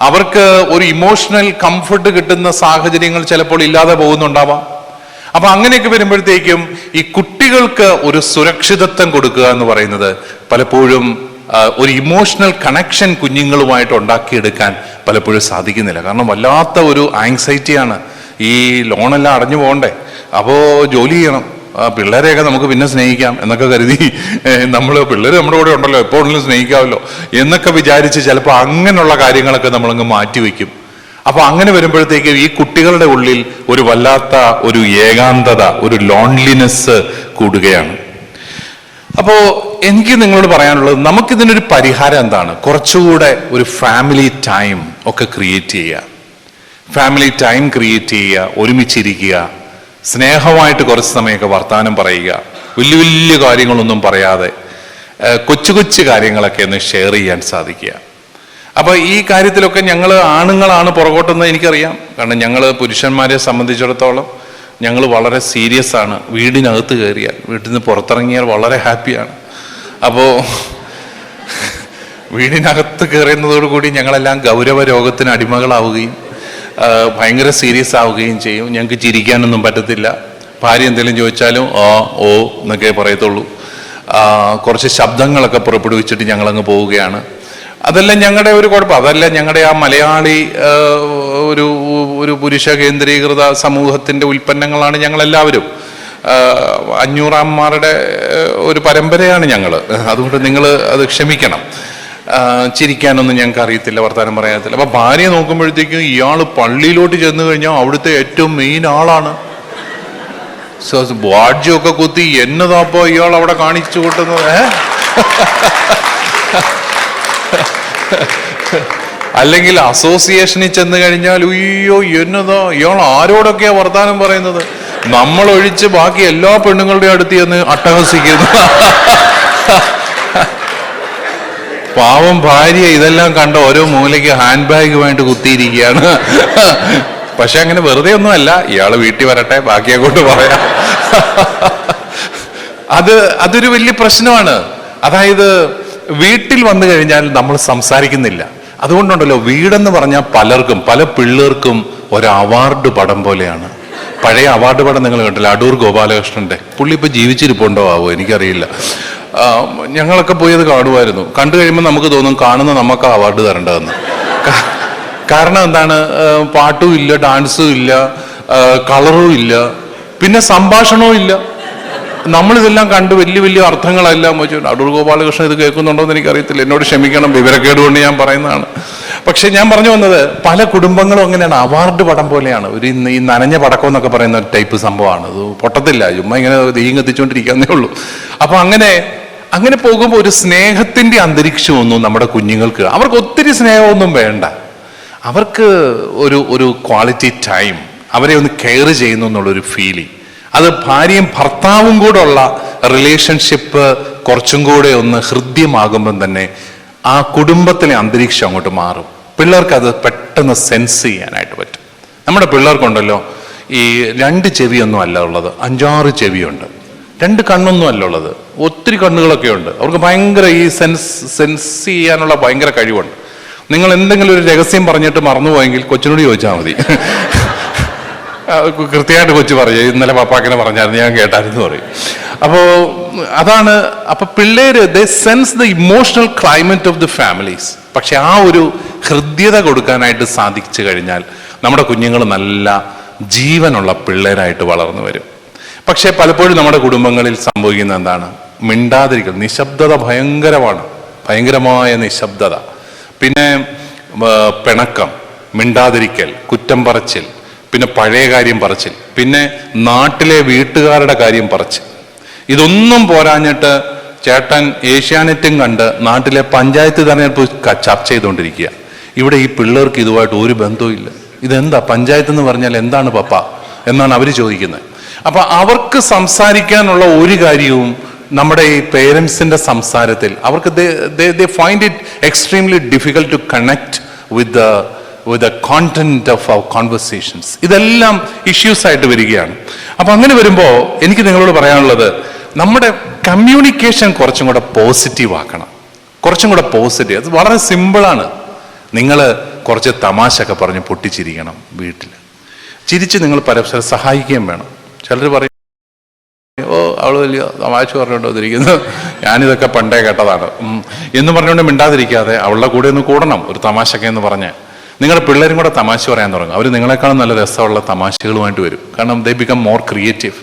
S1: അവർക്ക് ഒരു ഇമോഷണൽ കംഫർട്ട് കിട്ടുന്ന സാഹചര്യങ്ങൾ ചിലപ്പോൾ ഇല്ലാതെ പോകുന്നുണ്ടാവാം. അപ്പൊ അങ്ങനെയൊക്കെ വരുമ്പോഴത്തേക്കും ഈ കുട്ടികൾക്ക് ഒരു സുരക്ഷിതത്വം കൊടുക്കുക എന്ന് പറയുന്നത് പലപ്പോഴും ഒരു ഇമോഷണൽ കണക്ഷൻ കുഞ്ഞുങ്ങളുമായിട്ട് ഉണ്ടാക്കിയെടുക്കാൻ പലപ്പോഴും സാധിക്കുന്നില്ല. കാരണം വല്ലാത്ത ഒരു ആങ്സൈറ്റിയാണ്. ഈ ലോണെല്ലാം അടഞ്ഞു പോകണ്ടേ, അപ്പോൾ ജോലി ചെയ്യണം, പിള്ളേരെയൊക്കെ നമുക്ക് പിന്നെ സ്നേഹിക്കാം എന്നൊക്കെ കരുതി പിള്ളേർ നമ്മുടെ കൂടെ ഉണ്ടല്ലോ, എപ്പോഴെങ്കിലും സ്നേഹിക്കാമല്ലോ എന്നൊക്കെ വിചാരിച്ച് ചിലപ്പോൾ അങ്ങനെയുള്ള കാര്യങ്ങളൊക്കെ നമ്മളങ്ങ് മാറ്റിവെക്കും. അപ്പൊ അങ്ങനെ വരുമ്പോഴത്തേക്ക് ഈ കുട്ടികളുടെ ഉള്ളിൽ ഒരു വല്ലാത്ത ഒരു ഏകാന്തത, ഒരു ലോൺലിനെസ് കൂടുകയാണ്. അപ്പോ എനിക്ക് നിങ്ങളോട് പറയാനുള്ളത്, നമുക്കിതിനൊരു പരിഹാരം എന്താണ്? കുറച്ചുകൂടെ ഒരു ഫാമിലി ടൈം ഒക്കെ ക്രിയേറ്റ് ചെയ്യുക, ഒരുമിച്ചിരിക്കുക, സ്നേഹമായിട്ട് കുറച്ച് സമയമൊക്കെ വർത്തമാനം പറയുക, വലിയ വലിയ കാര്യങ്ങളൊന്നും പറയാതെ കൊച്ചു കൊച്ചു കാര്യങ്ങളൊക്കെ ഒന്ന് ഷെയർ ചെയ്യാൻ സാധിക്കുക. അപ്പൊ ഈ കാര്യത്തിലൊക്കെ ഞങ്ങൾ ആണുങ്ങളാണ് പുറകോട്ടെന്ന് എനിക്കറിയാം. കാരണം ഞങ്ങൾ പുരുഷന്മാരെ സംബന്ധിച്ചിടത്തോളം ഞങ്ങൾ വളരെ സീരിയസ് ആണ്. വീടിനകത്ത് കയറിയാൽ, വീട്ടിൽ നിന്ന് പുറത്തിറങ്ങിയാൽ വളരെ ഹാപ്പിയാണ്. അപ്പോൾ വീടിനകത്ത് കയറുന്നതോടുകൂടി ഞങ്ങളെല്ലാം ഗൗരവ രോഗത്തിന് അടിമകളാവുകയും ഭയങ്കര സീരിയസ് ആവുകയും ചെയ്യും. ഞങ്ങൾക്ക് ചിരിക്കാനൊന്നും പറ്റത്തില്ല. ഭാര്യ എന്തെങ്കിലും ചോദിച്ചാലും ഓ എന്നൊക്കെ പറയത്തുള്ളൂ. കുറച്ച് ശബ്ദങ്ങളൊക്കെ പുറപ്പെടുവിച്ചിട്ട് ഞങ്ങളങ്ങ് പോവുകയാണ്. അതെല്ലാം ഞങ്ങളുടെ ഒരു കുഴപ്പം. അതല്ല ഞങ്ങളുടെ ആ മലയാളി ഒരു പുരുഷ കേന്ദ്രീകൃത സമൂഹത്തിന്റെ ഉൽപ്പന്നങ്ങളാണ് ഞങ്ങളെല്ലാവരും. 500 അമ്മമാരുടെ ഒരു പരമ്പരയാണ് ഞങ്ങൾ. അതുകൊണ്ട് നിങ്ങൾ അത് ക്ഷമിക്കണം. ചിരിക്കാനൊന്നും ഞങ്ങൾക്ക് അറിയത്തില്ല, വർത്താനം പറയാത്തില്ല. അപ്പൊ ഭാര്യ നോക്കുമ്പോഴത്തേക്കും ഇയാൾ പള്ളിയിലോട്ട് ചെന്ന് കഴിഞ്ഞാൽ അവിടുത്തെ ഏറ്റവും മെയിൻ ആളാണ്. ബാഡ്ജൊക്കെ കുത്തി എന്നതാപ്പോ ഇയാൾ അവിടെ കാണിച്ചു കൂട്ടുന്നത്. അല്ലെങ്കിൽ അസോസിയേഷനിൽ ചെന്ന് കഴിഞ്ഞാൽ ഉയ്യോ എന്നതോ ഇയാൾ ആരോടൊക്കെയാ വർത്താനം പറയുന്നത്, നമ്മളൊഴിച്ച് ബാക്കി എല്ലാ പെണ്ണുങ്ങളുടെ അടുത്ത് ചെന്ന് അട്ടഹസിക്കുന്നു. പാവം ഭാര്യ ഇതെല്ലാം കണ്ട ഓരോ മൂലയ്ക്ക് ഹാൻഡ് ബാഗുമായിട്ട് കുത്തിയിരിക്കുകയാണ്. പക്ഷെ അങ്ങനെ വെറുതെ ഒന്നുമല്ല, ഇയാള് വീട്ടിൽ വരട്ടെ ബാക്കി അങ്ങോട്ട് പറയാം. അതൊരു വലിയ പ്രശ്നമാണ്. അതായത് വീട്ടിൽ വന്നു കഴിഞ്ഞാൽ നമ്മൾ സംസാരിക്കുന്നില്ല. അതുകൊണ്ടുണ്ടല്ലോ വീടെന്ന് പറഞ്ഞാൽ പലർക്കും, പല പിള്ളേർക്കും ഒരു അവാർഡ് പടം പോലെയാണ്. പഴയ അവാർഡ് പടം നിങ്ങൾ കണ്ടില്ല, അടൂർ ഗോപാലകൃഷ്ണന്റെ. പുള്ളി ഇപ്പൊ ജീവിച്ചിരിപ്പുണ്ടോ ആവോ എനിക്കറിയില്ല. ഞങ്ങളൊക്കെ പോയി അത് കാണുമായിരുന്നു. കണ്ടു കഴിയുമ്പോൾ നമുക്ക് തോന്നും കാണുന്ന നമുക്ക് അവാർഡ് തരേണ്ടതെന്ന്. കാരണം എന്താണ്, പാട്ടും ഇല്ല, ഡാൻസും ഇല്ല, കളറും ഇല്ല, പിന്നെ സംഭാഷണവും ഇല്ല. നമ്മളിതെല്ലാം കണ്ട് വലിയ വലിയ അർത്ഥങ്ങളെല്ലാം വെച്ചു. അടൂർ ഗോപാലകൃഷ്ണൻ ഇത് കേൾക്കുന്നുണ്ടോ എന്ന് എനിക്കറിയത്തില്ല, എന്നോട് ക്ഷമിക്കണം, വിവരക്കേട് കൊണ്ട് ഞാൻ പറയുന്നതാണ്. പക്ഷെ ഞാൻ പറഞ്ഞു വന്നത്, പല കുടുംബങ്ങളും അങ്ങനെയാണ്, അവാർഡ് പടം പോലെയാണ്. ഈ നനഞ്ഞ പടക്കം എന്നൊക്കെ പറയുന്ന ഒരു ടൈപ്പ് സംഭവമാണ്. അത് പൊട്ടത്തില്ല, ചുമ്മാ ഇങ്ങനെ തീയും കത്തിച്ചുകൊണ്ടിരിക്കാന്നേ ഉള്ളൂ. അപ്പൊ അങ്ങനെ പോകുമ്പോൾ ഒരു സ്നേഹത്തിന്റെ അന്തരീക്ഷമൊന്നും നമ്മുടെ കുഞ്ഞുങ്ങൾക്ക്, അവർക്ക് ഒത്തിരി സ്നേഹമൊന്നും വേണ്ട. അവർക്ക് ഒരു ക്വാളിറ്റി ടൈം, അവരെ ഒന്ന് കെയർ ചെയ്യുന്നു എന്നുള്ളൊരു ഫീലിംഗ്. അത് ഭാര്യയും ഭർത്താവും കൂടെ ഉള്ള റിലേഷൻഷിപ്പ് കുറച്ചും കൂടെ ഒന്ന് ഹൃദ്യമാകുമ്പം തന്നെ ആ കുടുംബത്തിലെ അന്തരീക്ഷം അങ്ങോട്ട് മാറും. പിള്ളേർക്ക് അത് പെട്ടെന്ന് സെൻസ് ചെയ്യാനായിട്ട് പറ്റും. നമ്മുടെ പിള്ളേർക്കുണ്ടല്ലോ ഈ 2 ചെവിയൊന്നും അല്ല ഉള്ളത്, 5-6 ചെവിയുണ്ട്. 2 കണ്ണൊന്നും അല്ല ഉള്ളത്, ഒത്തിരി കണ്ണുകളൊക്കെ ഉണ്ട്. അവർക്ക് ഭയങ്കര ഈ സെൻസ് ചെയ്യാനുള്ള ഭയങ്കര കഴിവുണ്ട്. നിങ്ങൾ എന്തെങ്കിലും ഒരു രഹസ്യം പറഞ്ഞിട്ട് മറന്നുപോയെങ്കിൽ കൊച്ചിനോട് ചോദിച്ചാൽ മതി. കൃത്യമായിട്ട് കൊച്ചു പറയും, ഇന്നലെ പപ്പാക്കിനെ പറഞ്ഞായിരുന്നു, ഞാൻ കേട്ടായിരുന്നു പറയും. അതാണ്. അപ്പൊ പിള്ളേര് they sense the emotional climate of the families. പക്ഷെ ആ ഒരു ഹൃദ്യത കൊടുക്കാനായിട്ട് സാധിച്ചു കഴിഞ്ഞാൽ നമ്മുടെ കുഞ്ഞുങ്ങൾ നല്ല ജീവനുള്ള പിള്ളേരായിട്ട് വളർന്നു വരും. പക്ഷെ പലപ്പോഴും നമ്മുടെ കുടുംബങ്ങളിൽ സംഭവിക്കുന്ന എന്താണ്, മിണ്ടാതിരിക്കൽ, നിശബ്ദത ഭയങ്കരമാണ്, ഭയങ്കരമായ നിശബ്ദത. പിന്നെ പിണക്കം, മിണ്ടാതിരിക്കൽ, കുറ്റം പറച്ചിൽ, പിന്നെ പഴയ കാര്യം പറച്ചിൽ, പിന്നെ നാട്ടിലെ വീട്ടുകാരുടെ കാര്യം പറച്ചിൽ. ഇതൊന്നും പോരാഞ്ഞിട്ട് ചേട്ടൻ ഏഷ്യാനെറ്റും കണ്ട് നാട്ടിലെ പഞ്ചായത്ത് തെരഞ്ഞെടുപ്പ് ചർച്ച ചെയ്തുകൊണ്ടിരിക്കുക. ഇവിടെ ഈ പിള്ളേർക്ക് ഇതുമായിട്ട് ഒരു ബന്ധവും. ഇതെന്താ പഞ്ചായത്ത് എന്ന് പറഞ്ഞാൽ എന്താണ് പപ്പ എന്നാണ് അവർ ചോദിക്കുന്നത്. അപ്പൊ അവർക്ക് സംസാരിക്കാനുള്ള ഒരു കാര്യവും നമ്മുടെ ഈ പേരൻസിന്റെ സംസാരത്തിൽ അവർക്ക് they find it extremely difficult to connect with the content of our conversations. ഇതെല്ലാം ഇഷ്യൂസ് ആയിട്ട് വരികയാണ്. അപ്പൊ അങ്ങനെ വരുമ്പോൾ എനിക്ക് നിങ്ങളോട് പറയാനുള്ളത്, നമ്മുടെ കമ്മ്യൂണിക്കേഷൻ കുറച്ചും കൂടെ പോസിറ്റീവ് ആക്കണം, കുറച്ചും കൂടെ പോസിറ്റീവ്. അത് വളരെ സിമ്പിളാണ്. നിങ്ങൾ കുറച്ച് തമാശ ഒക്കെ പറഞ്ഞ് പൊട്ടിച്ചിരിക്കണം. വീട്ടിൽ ചിരിച്ച് നിങ്ങൾ പരസ്പരം സഹായിക്കുകയും വേണം. ചിലർ പറയും, ഓ അവള് വലിയ തമാശ പറഞ്ഞുകൊണ്ടിരിക്കുന്നു, ഞാനിതൊക്കെ പണ്ടേ കേട്ടതാണ് എന്ന് പറഞ്ഞുകൊണ്ട് മിണ്ടാതിരിക്കാതെ അവളുടെ കൂടെ ഒന്ന് കൂടണം ഒരു തമാശക്കെ എന്ന് പറഞ്ഞ്. നിങ്ങളുടെ പിള്ളേരും കൂടെ തമാശ പറയാൻ തുടങ്ങും. അവർ നിങ്ങളെക്കാളും നല്ല രസമുള്ള തമാശകളുമായിട്ട് വരും. കാരണം ദേ ബിക്കം മോർ ക്രിയേറ്റീവ്.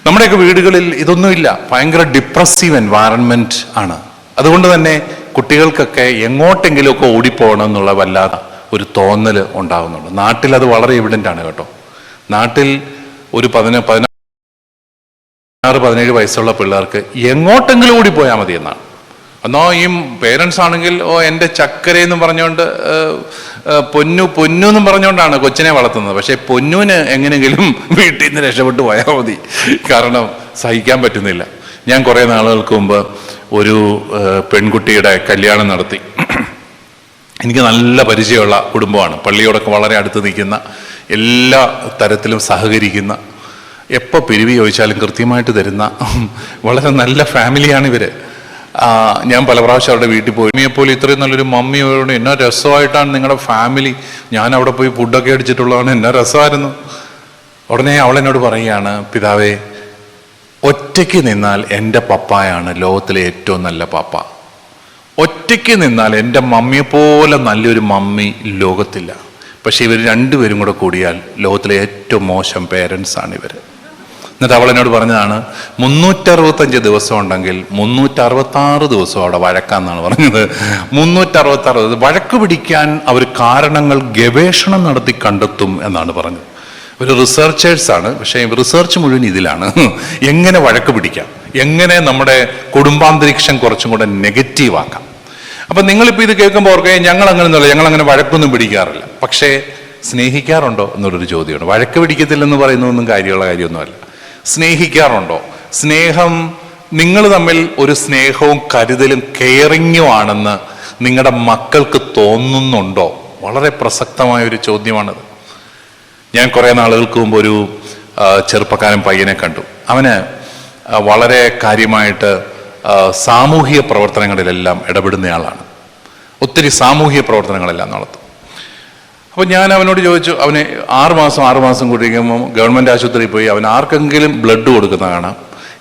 S1: നമ്മുടെയൊക്കെ വീടുകളിൽ ഇതൊന്നുമില്ല, ഭയങ്കര ഡിപ്രസീവ് എൻവയറൺമെന്റ് ആണ്. അതുകൊണ്ട് തന്നെ കുട്ടികൾക്കൊക്കെ എങ്ങോട്ടെങ്കിലുമൊക്കെ ഓടിപ്പോകണം എന്നുള്ള വല്ലാതെ ഒരു തോന്നൽ ഉണ്ടാകുന്നുണ്ട്. നാട്ടിൽ അത് വളരെ എവിഡൻ്റ് ആണ് കേട്ടോ. നാട്ടിൽ ഒരു 16-17 വയസ്സുള്ള പിള്ളേർക്ക് എങ്ങോട്ടെങ്കിലും ഓടിപ്പോയാൽ മതി എന്നാണ്. എന്നോ ഈ പേരൻസ് ആണെങ്കിൽ എൻ്റെ ചക്കരയെന്ന് പറഞ്ഞുകൊണ്ട് പൊന്നു എന്നും പറഞ്ഞുകൊണ്ടാണ് കൊച്ചിനെ വളർത്തുന്നത്. പക്ഷെ പൊന്നുവിന് എങ്ങനെയെങ്കിലും വീട്ടിൽ നിന്ന് രക്ഷപ്പെട്ടു പോയാൽ മതി, കാരണം സഹിക്കാൻ പറ്റുന്നില്ല. ഞാൻ കുറേ നാളുകൾക്ക് മുമ്പ് ഒരു പെൺകുട്ടിയുടെ കല്യാണം നടത്തി. എനിക്ക് നല്ല പരിചയമുള്ള കുടുംബമാണ്, പള്ളിയോടൊക്കെ വളരെ അടുത്ത് നിൽക്കുന്ന, എല്ലാ തരത്തിലും സഹകരിക്കുന്ന, എപ്പോൾ പിരിവി ചോദിച്ചാലും കൃത്യമായിട്ട് തരുന്ന വളരെ നല്ല ഫാമിലിയാണ് ഇവര്. ഞാൻ പല പ്രാവശ്യം അവരുടെ വീട്ടിൽ പോയി. മമ്മിയെപ്പോലെ ഇത്രയും നല്ലൊരു മമ്മിയോട് എന്നാ രസമായിട്ടാണ് നിങ്ങളുടെ ഫാമിലി, ഞാൻ അവിടെ പോയി ഫുഡൊക്കെ അടിച്ചിട്ടുള്ളതാണ്, എന്നാ രസമായിരുന്നു. ഉടനെ അവളെന്നോട് പറയുകയാണ്, പിതാവേ, ഒറ്റയ്ക്ക് നിന്നാൽ എൻ്റെ പപ്പായാണ് ലോകത്തിലെ ഏറ്റവും നല്ല പപ്പ. ഒറ്റയ്ക്ക് നിന്നാൽ എൻ്റെ മമ്മിയെപ്പോലെ നല്ലൊരു മമ്മി ലോകത്തില്ല. പക്ഷെ ഇവർ രണ്ടുപേരും കൂടെ കൂടിയാൽ ലോകത്തിലെ ഏറ്റവും മോശം പേരൻസാണ് ഇവർ. എന്നിട്ട് അവളെന്നോട് പറഞ്ഞതാണ്, 365 ദിവസം ഉണ്ടെങ്കിൽ 366 ദിവസം അവിടെ വഴക്കാന്നാണ് പറഞ്ഞത്. 366 വഴക്ക് പിടിക്കാൻ അവർ കാരണങ്ങൾ ഗവേഷണം നടത്തി കണ്ടെത്തും എന്നാണ് പറഞ്ഞത്. ഒരു റിസർച്ചേഴ്സാണ്, പക്ഷേ റിസർച്ച് മുഴുവൻ ഇതിലാണ്, എങ്ങനെ വഴക്ക് പിടിക്കാം, എങ്ങനെ നമ്മുടെ കുടുംബാന്തരീക്ഷം കുറച്ചും കൂടെ നെഗറ്റീവ് ആക്കാം. അപ്പൊ നിങ്ങളിപ്പോൾ ഇത് കേൾക്കുമ്പോൾ ഓർക്കുക, ഞങ്ങൾ അങ്ങനെ വഴക്കൊന്നും പിടിക്കാറില്ല. പക്ഷേ സ്നേഹിക്കാറുണ്ടോ എന്നുള്ളൊരു ചോദ്യമാണ്. വഴക്ക് പിടിക്കത്തില്ലെന്ന് പറയുന്നതൊന്നും കാര്യമൊന്നുമല്ല. സ്നേഹിക്കാറുണ്ടോ? സ്നേഹം, നിങ്ങൾ തമ്മിൽ ഒരു സ്നേഹവും കരുതലും കെയറിങ്ങും ആണെന്ന് നിങ്ങളുടെ മക്കൾക്ക് തോന്നുന്നുണ്ടോ? വളരെ പ്രസക്തമായ ഒരു ചോദ്യമാണത്. ഞാൻ കുറേ നാളുകൾക്ക് മുമ്പ് ഒരു ചെറുപ്പക്കാരൻ പയ്യനെ കണ്ടു. അവന് വളരെ കാര്യമായിട്ട് സാമൂഹിക പ്രവർത്തനങ്ങളിലെല്ലാം ഇടപെടുന്നയാളാണ്. ഒത്തിരി സാമൂഹിക പ്രവർത്തനങ്ങളെല്ലാം നടത്തും. അപ്പോൾ ഞാൻ അവനോട് ചോദിച്ചു, അവന് 6 മാസം കൂടിയിരിക്കുമ്പോൾ ഗവൺമെൻറ് ആശുപത്രിയിൽ പോയി അവൻ ആർക്കെങ്കിലും ബ്ലഡ് കൊടുക്കുന്ന കാണാം.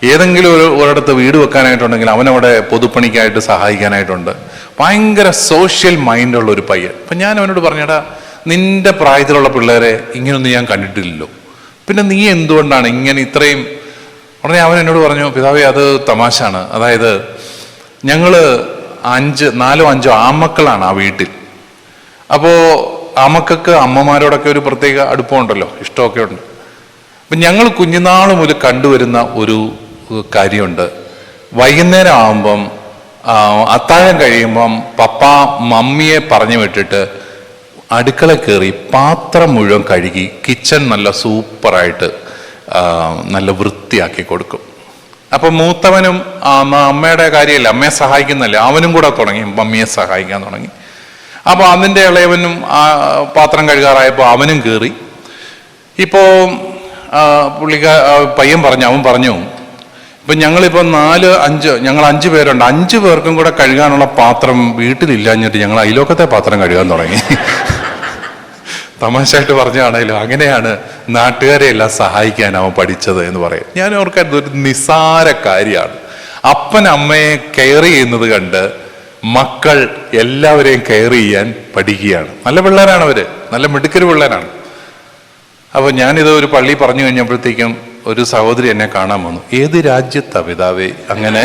S1: ഏതെങ്കിലും ഒരിടത്ത് വീട് വെക്കാനായിട്ടുണ്ടെങ്കിൽ അവനവിടെ പൊതുപ്പണിക്കായിട്ട് സഹായിക്കാനായിട്ടുണ്ട്. ഭയങ്കര സോഷ്യൽ മൈൻഡുള്ള ഒരു പയ്യൻ. അപ്പം ഞാൻ അവനോട് പറഞ്ഞടാ, നിന്റെ പ്രായത്തിലുള്ള പിള്ളേരെ ഇങ്ങനെയൊന്നും ഞാൻ കണ്ടിട്ടില്ലല്ലോ, പിന്നെ നീ എന്തുകൊണ്ടാണ് ഇങ്ങനെ ഇത്രയും? ഉടനെ അവൻ എന്നോട് പറഞ്ഞു, പിതാവേ അത് തമാശാണ്. അതായത് ഞങ്ങൾ 4-5 ആമക്കളാണ് ആ വീട്ടിൽ. അപ്പോൾ ആമക്കൾക്ക് അമ്മമാരോടൊക്കെ ഒരു പ്രത്യേക അടുപ്പമുണ്ടല്ലോ, ഇഷ്ടമൊക്കെ ഉണ്ട്. അപ്പം ഞങ്ങൾ കുഞ്ഞുനാൾ മുതൽ കണ്ടുവരുന്ന ഒരു കാര്യമുണ്ട്. വൈകുന്നേരം ആകുമ്പം അത്താഴം കഴിയുമ്പം പപ്പ മമ്മിയെ പറഞ്ഞു വിട്ടിട്ട് അടുക്കള കയറി പാത്രം മുഴുവൻ കഴുകി കിച്ചൺ നല്ല സൂപ്പറായിട്ട് നല്ല വൃത്തിയാക്കി കൊടുക്കും. അപ്പം മൂത്തവനും അമ്മയുടെ കാര്യമല്ല, അമ്മയെ സഹായിക്കുന്നല്ലേ, അവനും കൂടെ തുടങ്ങി മമ്മിയെ സഹായിക്കാൻ തുടങ്ങി. അപ്പോൾ അതിൻ്റെ ഇളയവനും പാത്രം കഴുകാറായപ്പോൾ അവനും കയറി. ഇപ്പോൾ പയ്യൻ അവൻ പറഞ്ഞു, ഇപ്പം ഞങ്ങളിപ്പോൾ 5 പേരുണ്ട്, 5 പേർക്കും കൂടെ കഴുകാനുള്ള പാത്രം വീട്ടിലില്ലാഞ്ഞിട്ട് ഞങ്ങൾ അയലോക്കത്തെ പാത്രം കഴുകാൻ തുടങ്ങി. തമാശയായിട്ട് പറഞ്ഞാണേലും അങ്ങനെയാണ് നാട്ടുകാരെ എല്ലാം സഹായിക്കാൻ അവൻ പഠിച്ചത് എന്ന് പറയും. ഞാൻ ഓർക്കാൻ ഒരു നിസ്സാര കാര്യമാണ്. അപ്പൻ അമ്മയെ കെയർ ചെയ്യുന്നത് കണ്ട് മക്കൾ എല്ലാവരെയും കെയർ ചെയ്യാൻ പഠിക്കുകയാണ്. നല്ല പിള്ളേരാണ് അവര്, നല്ല മിടുക്കര് പിള്ളേരാണ്. അപ്പോൾ ഞാനിത് ഒരു പള്ളി പറഞ്ഞു കഴിഞ്ഞപ്പോഴത്തേക്കും ഒരു സഹോദരി എന്നെ കാണാൻ വന്നു. ഏത് രാജ്യത്താ പിതാവേ അങ്ങനെ?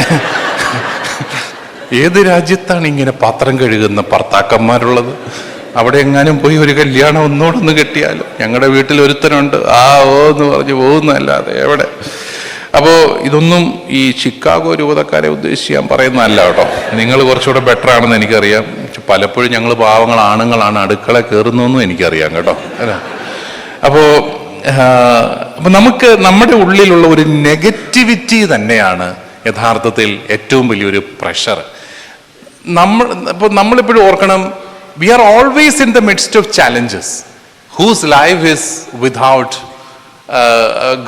S1: ഏത് രാജ്യത്താണ് ഇങ്ങനെ പാത്രം കഴുകുന്ന ഭർത്താക്കന്മാരുള്ളത്? അവിടെ എങ്ങാനും പോയി ഒരു കല്യാണം ഒന്നോടൊന്ന് കെട്ടിയാലും. ഞങ്ങളുടെ വീട്ടിൽ ഒരുത്തനുണ്ട്, എന്ന് പറഞ്ഞ് പോകുന്നതല്ലാതെ എവിടെ. അപ്പോൾ ഇതൊന്നും ഈ ചിക്കാഗോ രൂപതക്കാരെ ഉദ്ദേശിച്ച് ഞാൻ പറയുന്നതല്ല കേട്ടോ. നിങ്ങൾ കുറച്ചുകൂടെ ബെറ്റർ ആണെന്ന് എനിക്കറിയാം. പലപ്പോഴും ഞങ്ങൾ ആണുങ്ങളാണ് അടുക്കള കയറുന്നതെന്നും എനിക്കറിയാം കേട്ടോ. അല്ല, അപ്പോൾ നമുക്ക് നമ്മുടെ ഉള്ളിലുള്ള ഒരു നെഗറ്റിവിറ്റി തന്നെയാണ് യഥാർത്ഥത്തിൽ ഏറ്റവും വലിയൊരു പ്രഷർ. നമ്മളിപ്പോഴും ഓർക്കണം, we are always in the midst of challenges. Whose life is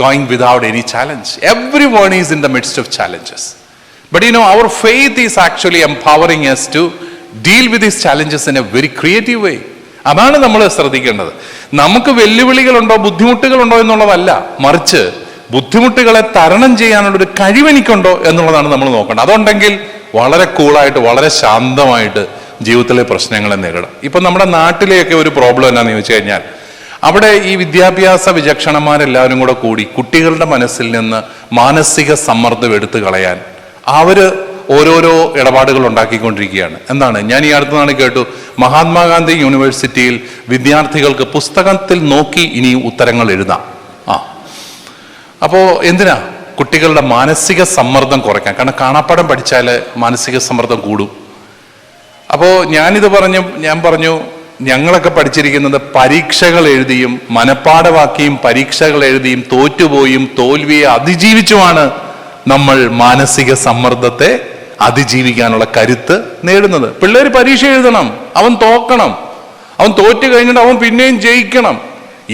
S1: going without any challenge? Everyone is in the midst of challenges. But our faith is actually empowering us to deal with these challenges in a very creative way. അതാണ് നമ്മൾ ശ്രദ്ധിക്കേണ്ടത്. നമുക്ക് വെല്ലുവിളികളുണ്ടോ ബുദ്ധിമുട്ടുകളുണ്ടോ എന്നുള്ളതല്ല, മറിച്ച് ബുദ്ധിമുട്ടുകളെ തരണം ചെയ്യാനുള്ളൊരു കഴിവെനിക്കുണ്ടോ എന്നുള്ളതാണ് നമ്മൾ നോക്കേണ്ടത്. അതുണ്ടെങ്കിൽ വളരെ കൂളായിട്ട് വളരെ ശാന്തമായിട്ട് ജീവിതത്തിലെ പ്രശ്നങ്ങളെ നേരിടാം. ഇപ്പം നമ്മുടെ നാട്ടിലെയൊക്കെ ഒരു പ്രോബ്ലം എന്നാന്ന് ചോദിച്ചു കഴിഞ്ഞാൽ, അവിടെ ഈ വിദ്യാഭ്യാസ വിചക്ഷണന്മാരെല്ലാവരും കൂടി കുട്ടികളുടെ മനസ്സിൽ നിന്ന് മാനസിക സമ്മർദ്ദം എടുത്തു കളയാൻ അവര് ഓരോരോ ഇടപാടുകൾ ഉണ്ടാക്കിക്കൊണ്ടിരിക്കുകയാണ്. എന്താണ്, ഞാൻ ഈ അടുത്ത നാൾ കേട്ടു, മഹാത്മാഗാന്ധി യൂണിവേഴ്സിറ്റിയിൽ വിദ്യാർത്ഥികൾക്ക് പുസ്തകത്തിൽ നോക്കി ഇനി ഉത്തരങ്ങൾ എഴുതാം. അപ്പോൾ എന്തിനാ? കുട്ടികളുടെ മാനസിക സമ്മർദ്ദം കുറയ്ക്കാൻ. കാരണം കാണാപ്പാഠം പഠിച്ചാൽ മാനസിക സമ്മർദ്ദം കൂടും. അപ്പോൾ ഞാൻ പറഞ്ഞു ഞങ്ങളൊക്കെ പഠിച്ചിരിക്കുന്നത് പരീക്ഷകൾ എഴുതിയും മനപ്പാഠമാക്കിയും പരീക്ഷകൾ എഴുതിയും തോറ്റുപോയും തോൽവിയെ അതിജീവിച്ചുമാണ് നമ്മൾ മാനസിക സമ്മർദ്ദത്തെ അതിജീവിക്കാനുള്ള കരുത്ത് നേടുന്നത്. പിള്ളേർ പരീക്ഷ എഴുതണം, അവൻ തോക്കണം, അവൻ തോറ്റു കഴിഞ്ഞിട്ട് അവൻ പിന്നെയും ജയിക്കണം.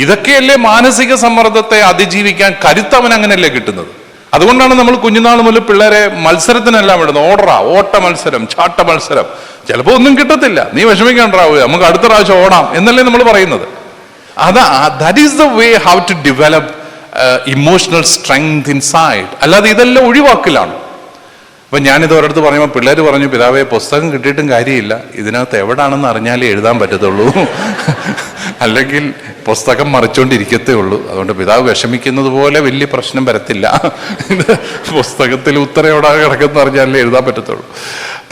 S1: ഇതൊക്കെയല്ലേ മാനസിക സമ്മർദ്ദത്തെ അതിജീവിക്കാൻ കരുത്ത് അവൻ അങ്ങനെയല്ലേ കിട്ടുന്നത്. അതുകൊണ്ടാണ് നമ്മൾ കുഞ്ഞുനാൾ മുതൽ പിള്ളേരെ മത്സരത്തിനെല്ലാം വിടുന്നത്. ഓട്ട മത്സരം, ചാട്ട മത്സരം. ചിലപ്പോൾ ഒന്നും കിട്ടത്തില്ല, നീ വിഷമിക്കണ്ടാവൂ, നമുക്ക് അടുത്ത പ്രാവശ്യം ഓടാം എന്നല്ലേ നമ്മൾ പറയുന്നത്. That is the way how to develop emotional strength inside. അല്ലാതെ ഇതെല്ലാം ഒഴിവാക്കലാണ്. അപ്പം ഞാനിത് ഒരിടത്ത് പറയുമ്പോൾ പിള്ളേർ പറഞ്ഞു, പിതാവേ പുസ്തകം കിട്ടിയിട്ടും കാര്യമില്ല, ഇതിനകത്ത് എവിടാണെന്ന് അറിഞ്ഞാലേ എഴുതാൻ പറ്റത്തുള്ളൂ, അല്ലെങ്കിൽ പുസ്തകം മറിച്ചുകൊണ്ടിരിക്കത്തേ ഉള്ളൂ. അതുകൊണ്ട് പിതാവ് വിഷമിക്കുന്നത് പോലെ വലിയ പ്രശ്നം വരത്തില്ല, പുസ്തകത്തിൽ ഉത്തരം എവിടെ കിടക്കുന്ന അറിഞ്ഞാലേ എഴുതാൻ പറ്റത്തുള്ളൂ.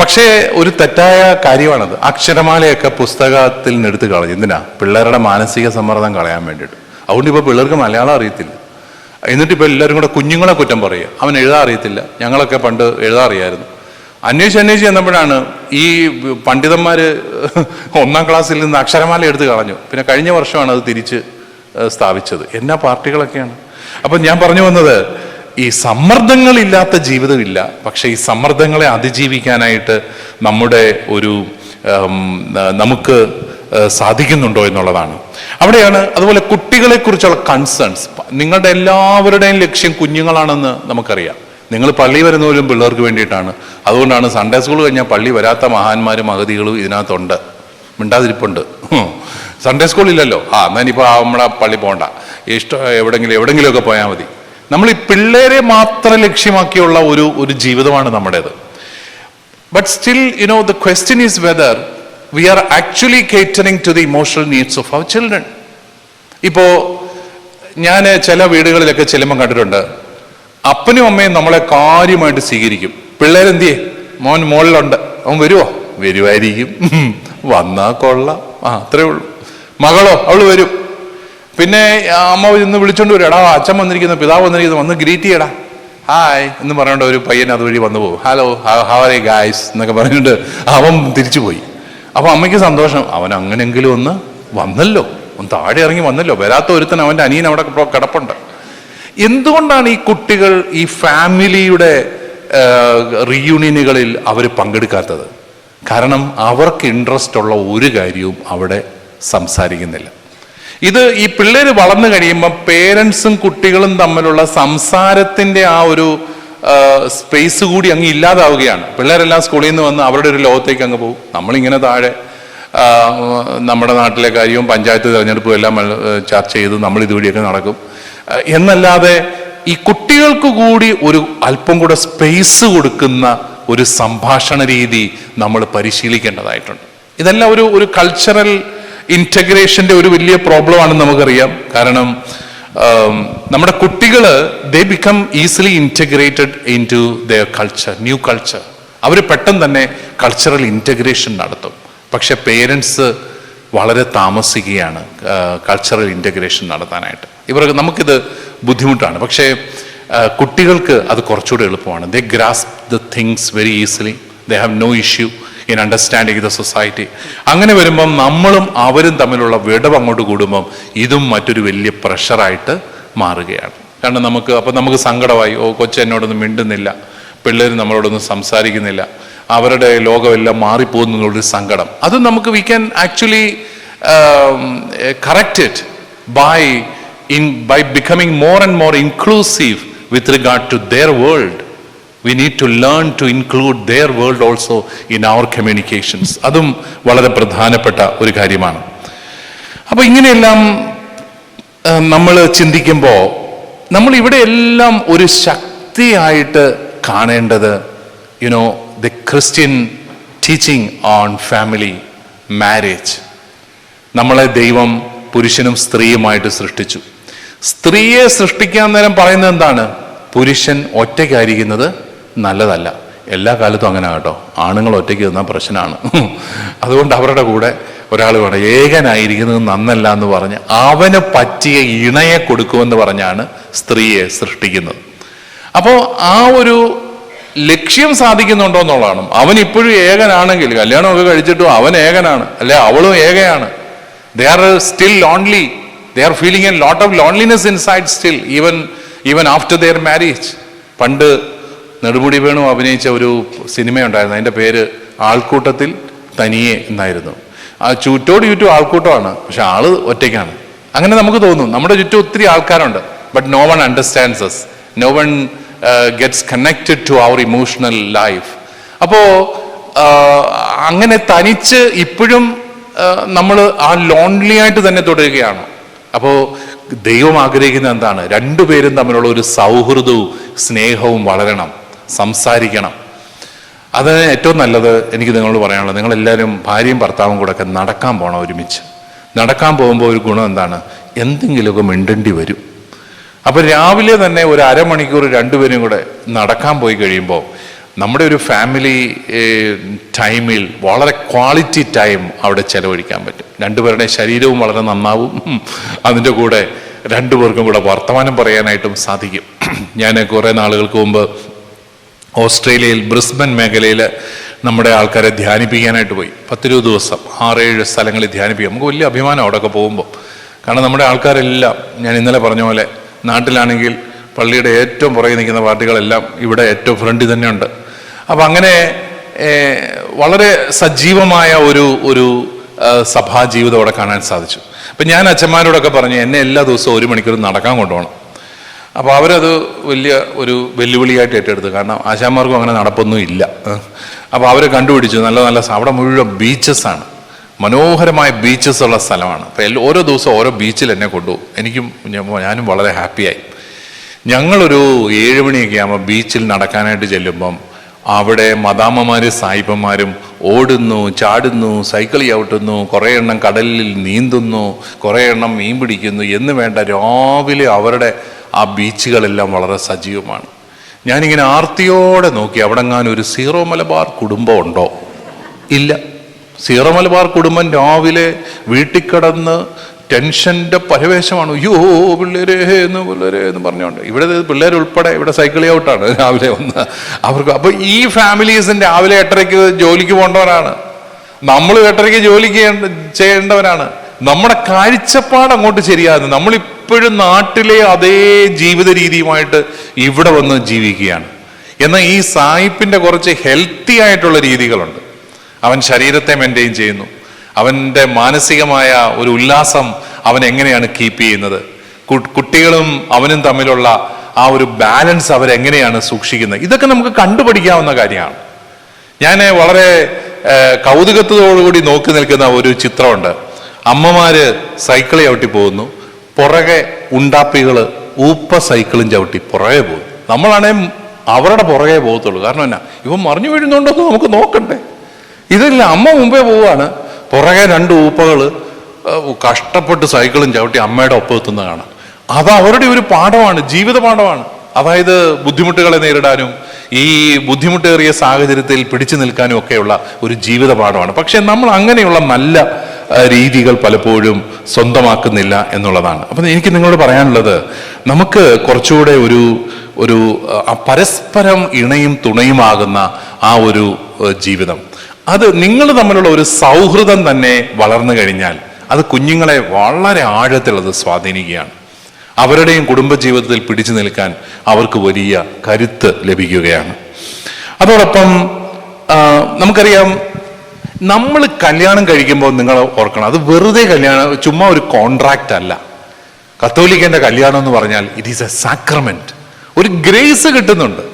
S1: പക്ഷേ ഒരു തെറ്റായ കാര്യമാണത്. അക്ഷരമാലയൊക്കെ പുസ്തകത്തിൽ നിന്ന് എടുത്ത് കളഞ്ഞു. എന്തിനാ? പിള്ളേരുടെ മാനസിക സമ്മർദ്ദം കളയാൻ വേണ്ടിയിട്ട്. അതുകൊണ്ട് ഇപ്പോൾ പിള്ളേർക്ക് മലയാളം അറിയത്തില്ല. എന്നിട്ടിപ്പോൾ എല്ലാവരും കൂടെ കുഞ്ഞുങ്ങളെ കുറ്റം പറയുക, അവൻ എഴുതാൻ അറിയത്തില്ല. ഞങ്ങളൊക്കെ പണ്ട് എഴുതാൻ അറിയായിരുന്നു. അന്വേഷിച്ച് ചെന്നപ്പോഴാണ് ഈ പണ്ഡിതന്മാർ 1ാം ക്ലാസ്സിൽ നിന്ന് അക്ഷരമാല എടുത്ത് കളഞ്ഞു. പിന്നെ കഴിഞ്ഞ വർഷമാണ് അത് തിരിച്ച് സ്ഥാപിച്ചത്. എന്നാ പാർട്ടികളൊക്കെയാണ്. അപ്പം ഞാൻ പറഞ്ഞു വന്നത്, ഈ സമ്മർദ്ദങ്ങളില്ലാത്ത ജീവിതമില്ല. പക്ഷെ ഈ സമ്മർദ്ദങ്ങളെ അതിജീവിക്കാനായിട്ട് നമ്മുടെ ഒരു നമുക്ക് സാധിക്കുന്നുണ്ടോ എന്നുള്ളതാണ്. അവിടെയാണ്. അതുപോലെ കുട്ടികളെ കുറിച്ചുള്ള കൺസേൺസ്. നിങ്ങളുടെ എല്ലാവരുടെയും ലക്ഷ്യം കുഞ്ഞുങ്ങളാണെന്ന് നമുക്കറിയാം. നിങ്ങൾ പള്ളി വരുന്നവരും പിള്ളേർക്ക് വേണ്ടിയിട്ടാണ്. അതുകൊണ്ടാണ് സൺഡേ സ്കൂൾ കഴിഞ്ഞാൽ പള്ളി വരാത്ത മഹാന്മാരും അഗതികളും ഇതിനകത്തുണ്ട്, മിണ്ടാതിരിപ്പുണ്ട്. സൺഡേ സ്കൂളില്ലല്ലോ, എന്നാൽ ഇനിയിപ്പോൾ നമ്മളെ പള്ളി പോകണ്ട, ഇഷ്ടം എവിടെങ്കിലുമൊക്കെ പോയാൽ മതി. നമ്മൾ ഈ പിള്ളേരെ മാത്രം ലക്ഷ്യമാക്കിയുള്ള ഒരു ജീവിതമാണ് നമ്മുടേത്. But still the question is whether we are actually catering to the emotional needs of our children. ഇപ്പോ ഞാൻ ചില വീടുകളിലൊക്കെ ചെല്ലുമ്പോൾ കണ്ടിട്ടുണ്ട്, അപ്പനും അമ്മയും നമ്മളെ കാര്യമായിട്ട് സ്വീകരിക്കും. പിള്ളേരെന്തിയേ, മോൻ മുകളിലുണ്ട്, അവൻ വരുമോ? വരുമായിരിക്കും, വന്നാ കൊള്ളാം, അത്രേ ഉള്ളൂ. മകളോ, അവള് വരും. പിന്നെ അമ്മ ഇന്ന് വിളിച്ചോണ്ട് വരും, എടാ അച്ഛൻ വന്നിരിക്കുന്നു, പിതാവ് വന്നിരിക്കുന്നു, വന്ന് ഗ്രീറ്റ് ചെയ്യടാ, ഹായ് എന്ന് പറഞ്ഞുകൊണ്ട് ഒരു പയ്യൻ അതുവഴി വന്നു പോകും. Hello, how are you guys എന്നൊക്കെ പറഞ്ഞിട്ട് അവൻ തിരിച്ചു പോയി. അപ്പൊ അമ്മയ്ക്ക് സന്തോഷം, അവൻ അങ്ങനെങ്കിലും ഒന്ന് വന്നല്ലോ, ഒന്ന് താഴെ ഇറങ്ങി വന്നല്ലോ. വരാത്ത ഒരുത്തൻ അവൻ്റെ അനിയൻ അവിടെ കിടപ്പുണ്ട്. എന്തുകൊണ്ടാണ് ഈ കുട്ടികൾ ഈ ഫാമിലിയുടെ റീയൂണിയനുകളിൽ അവർ പങ്കെടുക്കാത്തത്? കാരണം അവർക്ക് ഇൻട്രസ്റ്റ് ഉള്ള ഒരു കാര്യവും അവിടെ സംസാരിക്കുന്നില്ല. ഇത് ഈ പിള്ളേർ വളർന്നു കഴിയുമ്പോൾ പേരൻസും കുട്ടികളും തമ്മിലുള്ള സംസാരത്തിന്റെ ആ ഒരു സ്പേസ് കൂടി അങ്ങ് ഇല്ലാതാവുകയാണ്. പിള്ളേരെല്ലാം സ്കൂളിൽ നിന്ന് വന്ന് അവരുടെ ഒരു ലോകത്തേക്ക് അങ്ങ് പോകും. നമ്മളിങ്ങനെ താഴെ നമ്മുടെ നാട്ടിലെ കാര്യവും പഞ്ചായത്ത് തിരഞ്ഞെടുപ്പും എല്ലാം ചർച്ച ചെയ്ത് നമ്മൾ ഇതുവഴിയൊക്കെ നടക്കും എന്നല്ലാതെ ഈ കുട്ടികൾക്ക് കൂടി ഒരു അല്പം കൂടെ സ്പേസ് കൊടുക്കുന്ന ഒരു സംഭാഷണ രീതി നമ്മൾ പരിശീലിക്കേണ്ടതായിട്ടുണ്ട്. ഇതെല്ലാം ഒരു കൾച്ചറൽ ഇന്റഗ്രേഷന്റെ ഒരു വലിയ പ്രോബ്ലം ആണെന്ന് നമുക്കറിയാം. കാരണം നമ്മുടെ കുട്ടികൾ they become easily integrated in to their culture, new culture. അവർ പെട്ടെന്ന് തന്നെ കൾച്ചറൽ ഇന്റഗ്രേഷൻ നടത്തും. പക്ഷെ പേരൻസ് വളരെ താമസിക്കുകയാണ് കൾച്ചറൽ ഇന്റഗ്രേഷൻ നടത്താനായിട്ട്. നമുക്കിത് ബുദ്ധിമുട്ടാണ്. പക്ഷേ കുട്ടികൾക്ക് അത് കുറച്ചുകൂടെ എളുപ്പമാണ്. They grasp the things very easily. They have no issue in understanding the society. അങ്ങനെ വരുമ്പം നമ്മളും അവരും തമ്മിലുള്ള വിടവ് അങ്ങോട്ട് കൂടുമ്പം ഇതും മറ്റൊരു വലിയ പ്രഷറായിട്ട് മാറുകയാണ്. കാരണം നമുക്ക് സങ്കടമായി, കൊച്ചു എന്നോടൊന്നും മിണ്ടുന്നില്ല, പിള്ളേർ നമ്മളോടൊന്നും സംസാരിക്കുന്നില്ല, അവരുടെ ലോകമെല്ലാം മാറിപ്പോകുന്നു എന്നുള്ളൊരു സങ്കടം. അത് നമുക്ക് we can actually correct it by becoming more and more inclusive with regard to their world. We need to learn to include their world also in our communications. അതും വളരെ പ്രധാനപ്പെട്ട ഒരു കാര്യമാണ്. അപ്പൊ ഇങ്ങനെയെല്ലാം നമ്മൾ ചിന്തിക്കുമ്പോൾ നമ്മൾ ഇവിടെ എല്ലാം ഒരു ശക്തിയായിട്ട് കാണേണ്ടത് the Christian teaching on family marriage. നമ്മളെ ദൈവം പുരുഷനും സ്ത്രീയുമായിട്ട് സൃഷ്ടിച്ചു. സ്ത്രീയെ സൃഷ്ടിക്കാൻ നേരം പറയുന്നത് എന്താണ്? പുരുഷൻ ഒറ്റയ്ക്കായിരിക്കുന്നത് നല്ലതല്ല. എല്ലാ കാലത്തും അങ്ങനെ കേട്ടോ. ആണുങ്ങൾ ഒറ്റയ്ക്ക് നിന്നാൽ പ്രശ്നമാണ്. അതുകൊണ്ട് അവരുടെ കൂടെ ഒരാൾ വേണം. ഏകനായിരിക്കുന്നത് നന്നല്ല എന്ന് പറഞ്ഞ് അവന് പറ്റിയ ഇണയെ കൊടുക്കുമെന്ന് പറഞ്ഞാണ് സ്ത്രീയെ സൃഷ്ടിക്കുന്നത്. അപ്പോൾ ആ ഒരു ലക്ഷ്യം സാധിക്കുന്നുണ്ടോ എന്നുള്ളതാണ്. അവൻ ഇപ്പോഴും ഏകനാണെങ്കിൽ, കല്യാണമൊക്കെ കഴിച്ചിട്ടും അവൻ ഏകനാണ്, അല്ലെ അവളും ഏകയാണ്. They are still lonely. They are feeling a lot of loneliness inside still, even after their marriage. പണ്ട് നെടുമുടി വേണു അഭിനയിച്ച ഒരു സിനിമയുണ്ടായിരുന്നു. അതിൻ്റെ പേര് ആൾക്കൂട്ടത്തിൽ തനിയെ എന്നായിരുന്നു. ആ ചുറ്റും ആൾക്കൂട്ടമാണ്, പക്ഷെ ആള് ഒറ്റയ്ക്കാണ്. അങ്ങനെ നമുക്ക് തോന്നും. നമ്മുടെ ചുറ്റും ഒത്തിരി ആൾക്കാരുണ്ട്, but no one understands us. No one gets connected to our emotional life. അപ്പോൾ അങ്ങനെ തനിച്ച് ഇപ്പോഴും നമ്മൾ ആ ലോൺലി ആയിട്ട് തന്നെ തുടരുകയാണ്. അപ്പോൾ ദൈവം ആഗ്രഹിക്കുന്നത് എന്താണ്? രണ്ടുപേരും തമ്മിലുള്ള ഒരു സൗഹൃദവും സ്നേഹവും വളരണം, സംസാരിക്കണം. അതിന് ഏറ്റവും നല്ലത് എനിക്ക് നിങ്ങളോട് പറയാനുള്ളത്, നിങ്ങളെല്ലാവരും ഭാര്യയും ഭർത്താവും കൂടെ ഒക്കെ നടക്കാൻ പോകണം ഒരുമിച്ച്. നടക്കാൻ പോകുമ്പോൾ ഒരു ഗുണം എന്താണ്? എന്തെങ്കിലുമൊക്കെ മിണ്ടേണ്ടി വരും. അപ്പം രാവിലെ തന്നെ ഒരു അരമണിക്കൂർ രണ്ടുപേരും കൂടെ നടക്കാൻ പോയി കഴിയുമ്പോൾ നമ്മുടെ ഒരു ഫാമിലി ടൈമിൽ വളരെ ക്വാളിറ്റി ടൈം അവിടെ ചെലവഴിക്കാൻ പറ്റും. രണ്ടുപേരുടെ ശരീരവും വളരെ നന്നാവും, അതിൻ്റെ കൂടെ രണ്ടുപേർക്കും കൂടെ വർത്തമാനം പറയാനായിട്ടും സാധിക്കും. ഞാൻ കുറേ നാളുകൾക്ക് മുമ്പ് ഓസ്ട്രേലിയയിൽ ബ്രിസ്ബൻ മേഖലയിൽ നമ്മുടെ ആൾക്കാരെ ധ്യാനിപ്പിക്കാനായിട്ട് പോയി. 10-20 ദിവസം 6-7 സ്ഥലങ്ങളിൽ ധ്യാനിപ്പിക്കും. നമുക്ക് വലിയ അഭിമാനം അവിടെയൊക്കെ പോകുമ്പോൾ. കാരണം നമ്മുടെ ആൾക്കാരെല്ലാം, ഞാൻ ഇന്നലെ പറഞ്ഞ പോലെ, നാട്ടിലാണെങ്കിൽ പള്ളിയുടെ ഏറ്റവും പുറകെ നിൽക്കുന്ന പാർട്ടികളെല്ലാം ഇവിടെ ഏറ്റവും ഫ്രണ്ടിൽ തന്നെയുണ്ട്. അപ്പം അങ്ങനെ വളരെ സജീവമായ ഒരു സഭാ ജീവിതം അവിടെ കാണാൻ സാധിച്ചു. അപ്പം ഞാൻ അച്ഛന്മാരോടൊക്കെ പറഞ്ഞു, എന്നെ എല്ലാ ദിവസവും 1 മണിക്കൂർ നടക്കാൻ കൊണ്ടുപോകണം. അപ്പോൾ അവരത് വലിയ ഒരു വെല്ലുവിളിയായിട്ട് ഏറ്റെടുത്തു. കാരണം ആശാന്മാർക്കും അങ്ങനെ നടപ്പൊന്നും ഇല്ല. അപ്പോൾ അവർ കണ്ടുപിടിച്ചു നല്ല നല്ല അവിടെ മുഴുവൻ ബീച്ചസാണ്, മനോഹരമായ ബീച്ചസ് ഉള്ള സ്ഥലമാണ്. അപ്പോൾ ഓരോ ദിവസവും ഓരോ ബീച്ചിൽ എന്നെ കൊണ്ടുപോകും. ഞാനും വളരെ ഹാപ്പിയായി. ഞങ്ങളൊരു 7 മണിയൊക്കെ ആകുമ്പോൾ ബീച്ചിൽ നടക്കാനായിട്ട് ചെല്ലുമ്പം അവിടെ മദാമ്മമാരും സായിപ്പന്മാരും ഓടുന്നു, ചാടുന്നു, സൈക്കിൾ ചവിട്ടുന്നു, കുറേ എണ്ണം കടലിൽ നീന്തുന്നു, കുറേ എണ്ണം മീൻ പിടിക്കുന്നു എന്ന് വേണ്ട. രാവിലെ അവരുടെ ആ ബീച്ചുകളെല്ലാം വളരെ സജീവമാണ്. ഞാനിങ്ങനെ ആർത്തിയോടെ നോക്കി, അവിടെ എങ്ങാനും ഒരു സീറോ മലബാർ കുടുംബം ഉണ്ടോ? ഇല്ല. സീറോ മലബാർ കുടുംബം രാവിലെ വീട്ടിൽ കിടന്ന് ടെൻഷൻ്റെ പരവേശമാണ്. അയ്യോ പിള്ളേരെ എന്ന് പറഞ്ഞുകൊണ്ട് ഇവിടെ പിള്ളേരുൾപ്പെടെ ഇവിടെ സൈക്കിൾ ഔട്ടാണ് രാവിലെ വന്ന് അവർക്ക്. അപ്പോൾ ഈ ഫാമിലീസിന് രാവിലെ 8:30 ജോലിക്ക് പോകേണ്ടവരാണ്. നമ്മൾ 8:30 ജോലിക്ക് ചെയ്യേണ്ടവരാണ്. നമ്മുടെ കാഴ്ചപ്പാട് അങ്ങോട്ട് ശരിയാകുന്നു. നമ്മളിപ്പോഴും നാട്ടിലെ അതേ ജീവിത രീതിയുമായിട്ട് ഇവിടെ വന്ന് ജീവിക്കുകയാണ്. എന്നാൽ ഈ സായിപ്പിൻ്റെ കുറച്ച് ഹെൽത്തി ആയിട്ടുള്ള രീതികളുണ്ട്. അവൻ ശരീരത്തെ മെയിൻറ്റെയിൻ ചെയ്യുന്നു, അവൻ്റെ മാനസികമായ ഒരു ഉല്ലാസം അവൻ എങ്ങനെയാണ് കീപ്പ് ചെയ്യുന്നത്, കുട്ടികളും അവനും തമ്മിലുള്ള ആ ഒരു ബാലൻസ് അവരെങ്ങനെയാണ് സൂക്ഷിക്കുന്നത്, ഇതൊക്കെ നമുക്ക് കണ്ടുപഠിക്കാവുന്ന കാര്യമാണ്. ഞാൻ വളരെ കൗതുകത്തോടുകൂടി നോക്കി നിൽക്കുന്ന ഒരു ചിത്രമുണ്ട്. അമ്മമാര് സൈക്കിൾ ചവിട്ടി പോകുന്നു, പുറകെ ഉണ്ടാപ്പികൾ സൈക്കിളും ചവിട്ടി പുറകെ പോകും. നമ്മളാണെങ്കിൽ അവരുടെ പുറകെ പോകത്തുള്ളൂ. കാരണം എന്നാ, ഇവൻ മറിഞ്ഞു വീഴുന്നുണ്ടോ എന്ന് നമുക്ക് നോക്കണ്ടേ. ഇതില്ല, അമ്മ മുമ്പേ പോവാണ്, പുറകെ 2 ഊപ്പകൾ കഷ്ടപ്പെട്ട് സൈക്കിളും ചവിട്ടി അമ്മയുടെ ഒപ്പം എത്തുന്ന കാണാം. അത് അവരുടെ ഒരു പാഠമാണ്, ജീവിത പാഠമാണ്. അതായത് ബുദ്ധിമുട്ടുകളെ നേരിടാനും ഈ ബുദ്ധിമുട്ടേറിയ സാഹചര്യത്തിൽ പിടിച്ചു നിൽക്കാനും ഒക്കെയുള്ള ഒരു ജീവിത പാഠമാണ്. പക്ഷെ നമ്മൾ അങ്ങനെയുള്ള നല്ല രീതികൾ പലപ്പോഴും സ്വന്തമാക്കുന്നില്ല എന്നുള്ളതാണ്. അപ്പം എനിക്ക് നിങ്ങളോട് പറയാനുള്ളത്, നമുക്ക് കുറച്ചുകൂടെ ഒരു പരസ്പരം ഇണയും തുണയുമാകുന്ന ആ ഒരു ജീവിതം, അത് നിങ്ങൾ തമ്മിലുള്ള ഒരു സൗഹൃദം തന്നെ വളർന്നു കഴിഞ്ഞാൽ അത് കുഞ്ഞുങ്ങളെ വളരെ ആഴത്തിലത് സ്വാധീനിക്കുകയാണ്. അവരുടെയും കുടുംബജീവിതത്തിൽ പിടിച്ചു നിൽക്കാൻ അവർക്ക് വലിയ കരുത്ത് ലഭിക്കുകയാണ്. അതോടൊപ്പം നമുക്കറിയാം, നമ്മൾ കല്യാണം കഴിക്കുമ്പോൾ നിങ്ങൾ ഓർക്കണം, അത് വെറുതെ കല്യാണം, ചുമ്മാ ഒരു കോൺട്രാക്റ്റ് അല്ല. കത്തോലിക്കൻ്റെ കല്യാണം എന്ന് പറഞ്ഞാൽ ഇറ്റ് ഈസ് എ സാക്രമെന്റ്. ഒരു ഗ്രേസ് കിട്ടുന്നുണ്ട്.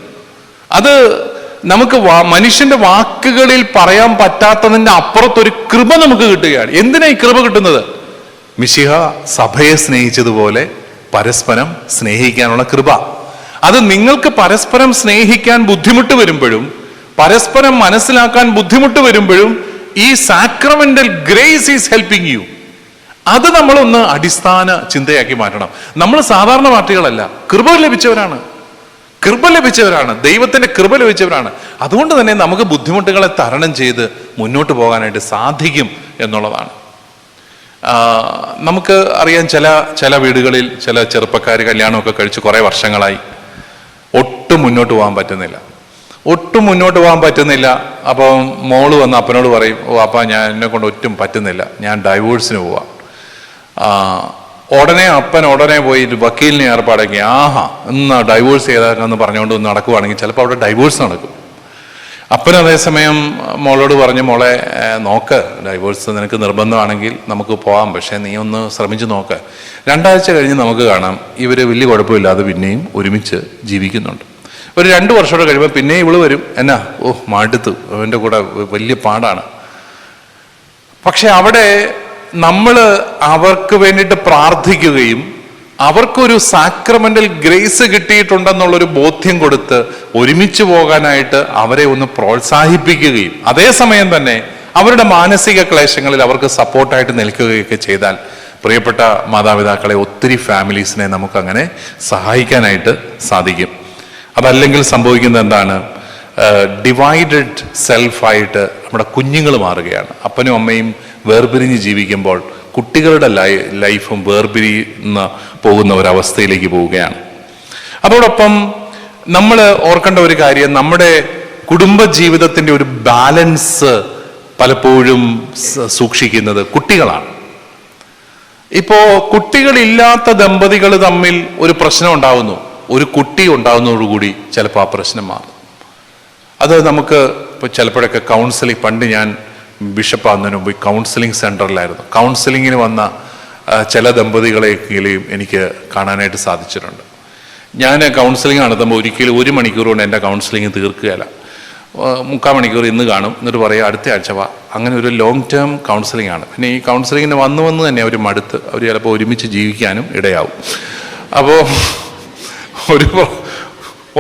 S1: അത് നമുക്ക് മനുഷ്യന്റെ വാക്കുകളിൽ പറയാൻ പറ്റാത്തതിൻ്റെ അപ്പുറത്തൊരു കൃപ നമുക്ക് കിട്ടുകയാണ്. എന്തിനാ ഈ കൃപ കിട്ടുന്നത്? മിശിഹ സഭയെ സ്നേഹിച്ചതുപോലെ പരസ്പരം സ്നേഹിക്കാനുള്ള കൃപ. അത് നിങ്ങൾക്ക് പരസ്പരം സ്നേഹിക്കാൻ ബുദ്ധിമുട്ട് വരുമ്പോഴും പരസ്പരം മനസ്സിലാക്കാൻ ബുദ്ധിമുട്ട് വരുമ്പോഴും ഈ sacramental grace is helping you. അത് നമ്മളൊന്ന് അടിസ്ഥാന ചിന്തയാക്കി മാറ്റണം. നമ്മൾ സാധാരണ പാർട്ടികളല്ല, കൃപ ലഭിച്ചവരാണ്, ദൈവത്തിന്റെ കൃപ ലഭിച്ചവരാണ്. അതുകൊണ്ട് തന്നെ നമുക്ക് ബുദ്ധിമുട്ടുകളെ തരണം ചെയ്ത് മുന്നോട്ട് പോകാനായിട്ട് സാധിക്കും എന്നുള്ളതാണ്. നമുക്ക് അറിയാം, ചില വീടുകളിൽ ചില ചെറുപ്പക്കാർ കല്യാണമൊക്കെ കഴിച്ച് കുറേ വർഷങ്ങളായി, ഒട്ടും മുന്നോട്ട് പോകാൻ പറ്റുന്നില്ല. അപ്പം മോള് വന്ന് അപ്പനോട് പറയും, ഓ അപ്പ എന്നെ കൊണ്ട് ഒട്ടും പറ്റുന്നില്ല, ഞാൻ ഡൈവോഴ്സിന് പോവാം. ഉടനെ പോയി വക്കീലിനെ ഏർപ്പാടാക്കി, എന്നാ ഡൈവോഴ്സ് ചെയ്താക്കെന്ന് പറഞ്ഞുകൊണ്ട് നടക്കുവാണെങ്കിൽ ചിലപ്പോൾ അവിടെ ഡൈവോഴ്സ് നടക്കും. അപ്പൻ അതേസമയം മോളോട് പറഞ്ഞു, മോളെ നോക്ക്, ഡൈവോഴ്സ് നിനക്ക് നിർബന്ധമാണെങ്കിൽ നമുക്ക് പോകാം, പക്ഷേ നീ ഒന്ന് ശ്രമിച്ചു നോക്ക്. 2 ആഴ്ച കഴിഞ്ഞ് നമുക്ക് കാണാം ഇവർ വലിയ കുഴപ്പമില്ലാതെ പിന്നെയും ഒരുമിച്ച് ജീവിക്കുന്നുണ്ട്. ഒരു 2 വർഷം കഴിയുമ്പോൾ പിന്നെ ഇവള് വരും, എന്നാ മടുത്തു, അവൻ്റെ കൂടെ വലിയ പാടാണ്. പക്ഷെ അവിടെ നമ്മൾ അവർക്ക് വേണ്ടിയിട്ട് പ്രാർത്ഥിക്കുകയും അവർക്കൊരു സാക്രമെന്റൽ ഗ്രേസ് കിട്ടിയിട്ടുണ്ടെന്നുള്ളൊരു ബോധ്യം കൊടുത്ത് ഒരുമിച്ച് പോകാനായിട്ട് അവരെ ഒന്ന് പ്രോത്സാഹിപ്പിക്കുകയും അതേസമയം തന്നെ അവരുടെ മാനസിക ക്ലേശങ്ങളിൽ അവർക്ക് സപ്പോർട്ടായിട്ട് നിൽക്കുകയൊക്കെ ചെയ്താൽ, പ്രിയപ്പെട്ട മാതാപിതാക്കളെ, ഒത്തിരി ഫാമിലീസിനെ നമുക്കങ്ങനെ സഹായിക്കാനായിട്ട് സാധിക്കും. അതല്ലെങ്കിൽ സംഭവിക്കുന്നത് എന്താണ്? ഡിവൈഡഡ് സെൽഫായിട്ട് നമ്മുടെ കുഞ്ഞുങ്ങൾ മാറുകയാണ്. അപ്പനും അമ്മയും വേർപിരിഞ്ഞ് ജീവിക്കുമ്പോൾ കുട്ടികളുടെ ലൈഫും വേർപിരിയുന്ന പോകുന്ന ഒരവസ്ഥയിലേക്ക് പോവുകയാണ്. അതോടൊപ്പം നമ്മൾ ഓർക്കേണ്ട ഒരു കാര്യം, നമ്മുടെ കുടുംബ ജീവിതത്തിന്റെ ഒരു ബാലൻസ് പലപ്പോഴും സൂക്ഷിക്കുന്നത് കുട്ടികളാണ്. ഇപ്പോ കുട്ടികളില്ലാത്ത ദമ്പതികൾ തമ്മിൽ ഒരു പ്രശ്നം ഉണ്ടാവുന്നു, ഒരു കുട്ടി ഉണ്ടാവുന്നതോടുകൂടി ചിലപ്പോൾ ആ പ്രശ്നം മാറും. അത് നമുക്ക് ഇപ്പോൾ ചിലപ്പോഴൊക്കെ കൗൺസിലിംഗ്, പണ്ട് ഞാൻ ബിഷപ്പാകുന്നതിന് മുമ്പ് കൗൺസിലിംഗ് സെന്ററിലായിരുന്നു. കൗൺസിലിങ്ങിന് വന്ന ചില ദമ്പതികളെങ്കിലും എനിക്ക് കാണാനായിട്ട് സാധിച്ചിട്ടുണ്ട്. ഞാൻ കൗൺസിലിംഗ് നടത്തുമ്പോൾ ഒരിക്കലും 1 മണിക്കൂർ കൊണ്ട് എൻ്റെ കൗൺസിലിംഗ് തീർക്കുകയല്ല. 3/4 മണിക്കൂർ ഇന്ന് കാണും, എന്നിട്ട് പറയുക അടുത്ത ആഴ്ച വാ. അങ്ങനെ ഒരു ലോങ് ടേം കൗൺസിലിംഗ് ആണ്. പിന്നെ ഈ കൗൺസിലിങ്ങിന് വന്ന് തന്നെ അവർ മടുത്ത് അവർ ചിലപ്പോൾ ഒരുമിച്ച് ജീവിക്കാനും ഇടയാവും. അപ്പോൾ ഒരു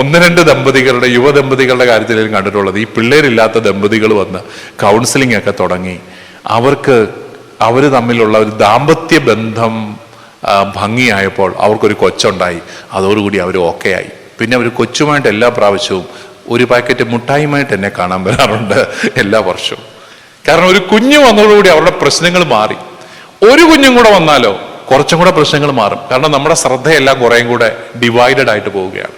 S1: 1-2 ദമ്പതികളുടെ യുവദമ്പതികളുടെ കാര്യത്തിലും കണ്ടിട്ടുള്ളത്, ഈ പിള്ളേരില്ലാത്ത ദമ്പതികൾ വന്ന് കൗൺസിലിംഗ് ഒക്കെ തുടങ്ങി അവർ തമ്മിലുള്ള ഒരു ദാമ്പത്യ ബന്ധം ഭംഗിയായപ്പോൾ അവർക്കൊരു കൊച്ചുണ്ടായി. അതോടുകൂടി അവർ ഓക്കെ ആയി. പിന്നെ അവർ കൊച്ചുമായിട്ട് എല്ലാ പ്രാവശ്യവും ഒരു പാക്കറ്റ് മുട്ടായിയുമായിട്ട് എന്നെ കാണാൻ വരാറുണ്ട് എല്ലാ വർഷവും. കാരണം ഒരു കുഞ്ഞു വന്നതോടുകൂടി അവരുടെ പ്രശ്നങ്ങൾ മാറി. ഒരു കുഞ്ഞും കൂടെ വന്നാലോ കുറച്ചും കൂടെ പ്രശ്നങ്ങൾ മാറും. കാരണം നമ്മുടെ ശ്രദ്ധയെല്ലാം കുറേയും കൂടെ ഡിവൈഡഡ് ആയിട്ട് പോവുകയാണ്.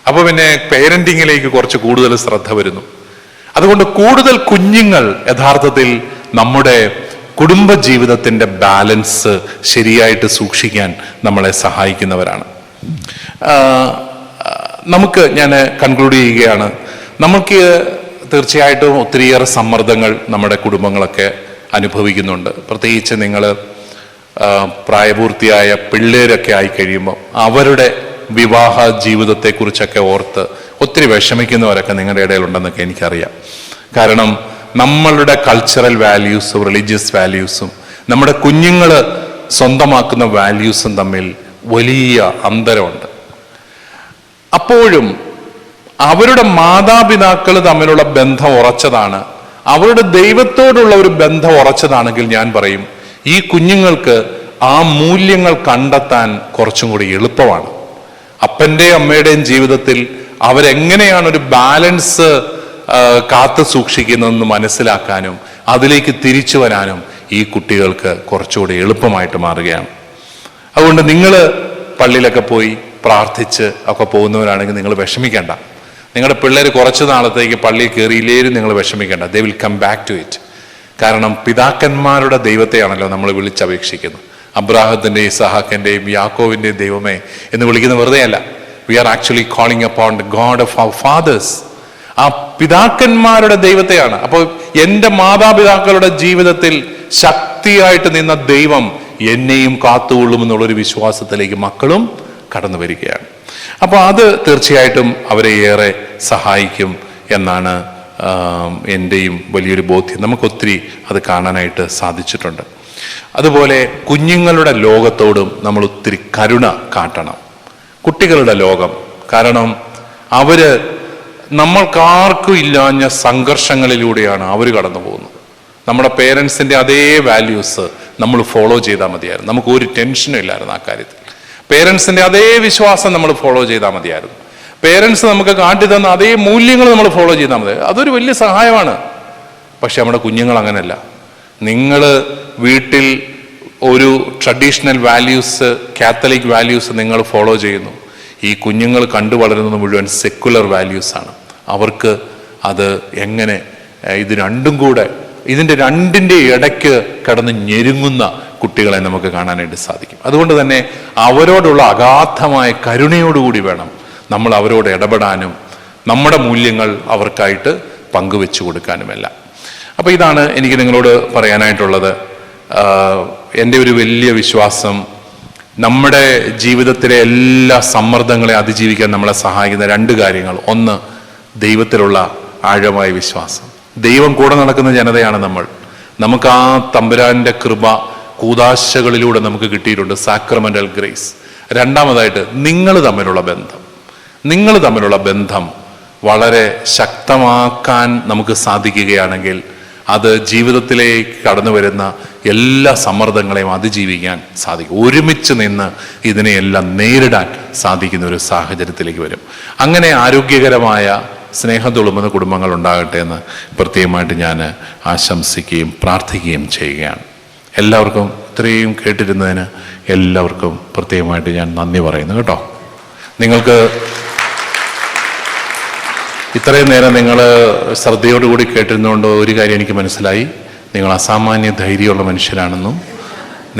S1: അപ്പൊ പിന്നെ പേരന്റിങ്ങിലേക്ക് കുറച്ച് കൂടുതൽ ശ്രദ്ധ വരുന്നു. അതുകൊണ്ട് കൂടുതൽ കുഞ്ഞുങ്ങൾ യഥാർത്ഥത്തിൽ നമ്മുടെ കുടുംബ ജീവിതത്തിന്റെ ബാലൻസ് ശരിയായിട്ട് സൂക്ഷിക്കാൻ നമ്മളെ സഹായിക്കുന്നവരാണ്. ഞാൻ കൺക്ലൂഡ് ചെയ്യുകയാണ്. നമുക്ക് തീർച്ചയായിട്ടും ഒത്തിരിയേറെ സമ്മർദ്ദങ്ങൾ നമ്മുടെ കുടുംബങ്ങളൊക്കെ അനുഭവിക്കുന്നുണ്ട്. പ്രത്യേകിച്ച് നിങ്ങൾ പ്രായപൂർത്തിയായ പിള്ളേരൊക്കെ ആയി കഴിയുമ്പോൾ അവരുടെ വിവാഹ ജീവിതത്തെക്കുറിച്ചൊക്കെ ഓർത്ത് ഒത്തിരി വിഷമിക്കുന്നവരൊക്കെ നിങ്ങളുടെ ഇടയിലുണ്ടെന്നൊക്കെ എനിക്കറിയാം. കാരണം നമ്മളുടെ കൾച്ചറൽ വാല്യൂസും റിലീജിയസ് വാല്യൂസും നമ്മുടെ കുഞ്ഞുങ്ങൾ സ്വന്തമാക്കുന്ന വാല്യൂസും തമ്മിൽ വലിയ അന്തരമുണ്ട്. അപ്പോഴും അവരുടെ മാതാപിതാക്കൾ തമ്മിലുള്ള ബന്ധം ഉറച്ചതാണ്, അവരുടെ ദൈവത്തോടുള്ള ഒരു ബന്ധം ഉറച്ചതാണെങ്കിൽ ഞാൻ പറയും ഈ കുഞ്ഞുങ്ങൾക്ക് ആ മൂല്യങ്ങൾ കണ്ടെത്താൻ കുറച്ചും കൂടി എളുപ്പമാണ്. അപ്പൻ്റെയും അമ്മയുടെയും ജീവിതത്തിൽ അവരെങ്ങനെയാണ് ഒരു ബാലൻസ് കാത്തു സൂക്ഷിക്കുന്നതെന്ന് മനസ്സിലാക്കാനും അതിലേക്ക് തിരിച്ചു വരാനും ഈ കുട്ടികൾക്ക് കുറച്ചുകൂടി എളുപ്പമായിട്ട് മാറുകയാണ്. അതുകൊണ്ട് നിങ്ങൾ പള്ളിയിലൊക്കെ പോയി പ്രാർത്ഥിച്ച് ഒക്കെ പോകുന്നവരാണെങ്കിൽ നിങ്ങൾ വിഷമിക്കേണ്ട. നിങ്ങളുടെ പിള്ളേർ കുറച്ച് നാളത്തേക്ക് പള്ളിയിൽ കയറിയില്ലേലും നിങ്ങൾ വിഷമിക്കേണ്ട. They will come back to it. കാരണം പിതാക്കന്മാരുടെ ദൈവത്തെയാണല്ലോ നമ്മൾ വിളിച്ചപേക്ഷിക്കുന്നത്. അബ്രാഹത്തിൻ്റെയും ഇസഹാക്കിൻ്റെയും യാക്കോവിൻ്റെയും ദൈവമേ എന്ന് വിളിക്കുന്ന വെറുതെ അല്ല. We are actually calling upon the God of our fathers. ആ പിതാക്കന്മാരുടെ ദൈവത്തെയാണ്. അപ്പോൾ എൻ്റെ മാതാപിതാക്കളുടെ ജീവിതത്തിൽ ശക്തിയായിട്ട് നിന്ന ദൈവം എന്നെയും കാത്തുകൊള്ളുമെന്നുള്ളൊരു വിശ്വാസത്തിലേക്ക് മക്കളും കടന്നു വരികയാണ്. അപ്പോൾ അത് തീർച്ചയായിട്ടും അവരെ ഏറെ സഹായിക്കും എന്നാണ് എൻ്റെയും വലിയൊരു ബോധ്യം. നമുക്കൊത്തിരി അത് കാണാനായിട്ട് സാധിച്ചിട്ടുണ്ട്. അതുപോലെ കുഞ്ഞുങ്ങളുടെ ലോകത്തോടും നമ്മൾ ഒത്തിരി കരുണ കാട്ടണം. കുട്ടികളുടെ ലോകം, കാരണം അവര് നമ്മൾക്കാർക്കും ഇല്ലാഞ്ഞ സംഘർഷങ്ങളിലൂടെയാണ് അവർ കടന്നു പോകുന്നത്. നമ്മുടെ പേരൻസിൻ്റെ അതേ വാല്യൂസ് നമ്മൾ ഫോളോ ചെയ്താൽ മതിയായിരുന്നു. നമുക്ക് ഒരു ടെൻഷനും ഇല്ലായിരുന്നു ആ കാര്യത്തിൽ. പേരൻസിൻ്റെ അതേ വിശ്വാസം നമ്മൾ ഫോളോ ചെയ്താൽ മതിയായിരുന്നു. പേരൻസ് നമുക്ക് കാട്ടിത്തന്ന അതേ മൂല്യങ്ങൾ നമ്മൾ ഫോളോ ചെയ്താൽ മതി. അതൊരു വലിയ സഹായമാണ്. പക്ഷെ നമ്മുടെ കുഞ്ഞുങ്ങൾ അങ്ങനെയല്ല. നിങ്ങൾ വീട്ടിൽ ഒരു ട്രഡീഷണൽ വാല്യൂസ്, കാത്തലിക് വാല്യൂസ് നിങ്ങൾ ഫോളോ ചെയ്യുന്നു. ഈ കുഞ്ഞുങ്ങൾ കണ്ടു വളരുന്നത് മുഴുവൻ സെക്കുലർ വാല്യൂസാണ്. അവർക്ക് അത് എങ്ങനെ ഇതിൻ്റെ രണ്ടിൻ്റെ ഇടയ്ക്ക് കിടന്ന് ഞെരുങ്ങുന്ന കുട്ടികളെ നമുക്ക് കാണാനായിട്ട് സാധിക്കും. അതുകൊണ്ട് തന്നെ അവരോടുള്ള അഗാധമായ കരുണയോടുകൂടി വേണം നമ്മൾ അവരോട് ഇടപെടാനും നമ്മുടെ മൂല്യങ്ങൾ അവർക്കായിട്ട് പങ്കുവെച്ചു കൊടുക്കാനുമെല്ലാം. അപ്പോൾ ഇതാണ് എനിക്ക് നിങ്ങളോട് പറയാനായിട്ടുള്ളത്. എൻ്റെ ഒരു വലിയ വിശ്വാസം, നമ്മുടെ ജീവിതത്തിലെ എല്ലാ സമ്മർദ്ദങ്ങളെ അതിജീവിക്കാൻ നമ്മളെ സഹായിക്കുന്ന 2 കാര്യങ്ങൾ. ഒന്ന്, ദൈവത്തിലുള്ള ആഴമായ വിശ്വാസം. ദൈവം കൂടെ നടക്കുന്ന ജനതയാണ് നമ്മൾ. നമുക്ക് ആ തമ്പുരാന്റെ കൃപ കൂദാശകളിലൂടെ നമുക്ക് കിട്ടിയിട്ടുണ്ട്, സാക്രമെന്റൽ ഗ്രേസ്. രണ്ടാമതായിട്ട് നിങ്ങൾ തമ്മിലുള്ള ബന്ധം വളരെ ശക്തമാക്കാൻ നമുക്ക് സാധിക്കുകയാണെങ്കിൽ അത് ജീവിതത്തിലേക്ക് കടന്നു വരുന്ന എല്ലാ സമ്മർദ്ദങ്ങളെയും അതിജീവിക്കാൻ സാധിക്കും. ഒരുമിച്ച് നിന്ന് ഇതിനെയെല്ലാം നേരിടാൻ സാധിക്കുന്ന ഒരു സാഹചര്യത്തിലേക്ക് വരും. അങ്ങനെ ആരോഗ്യകരമായ സ്നേഹം തുളുമ്പുന്ന കുടുംബങ്ങൾ ഉണ്ടാകട്ടെ എന്ന് പ്രത്യേകമായിട്ട് ഞാൻ ആശംസിക്കുകയും പ്രാർത്ഥിക്കുകയും ചെയ്യുകയാണ്. എല്ലാവർക്കും ഇത്രയും കേട്ടിരുന്നതിന് എല്ലാവർക്കും പ്രത്യേകമായിട്ട് ഞാൻ നന്ദി പറയുന്നു കേട്ടോ. നിങ്ങൾക്ക് ഇത്രയും നേരം നിങ്ങൾ ശ്രദ്ധയോടുകൂടി കേട്ടിരുന്നുകൊണ്ട് ഒരു കാര്യം എനിക്ക് മനസ്സിലായി, നിങ്ങൾ അസാമാന്യ ധൈര്യമുള്ള മനുഷ്യരാണെന്നും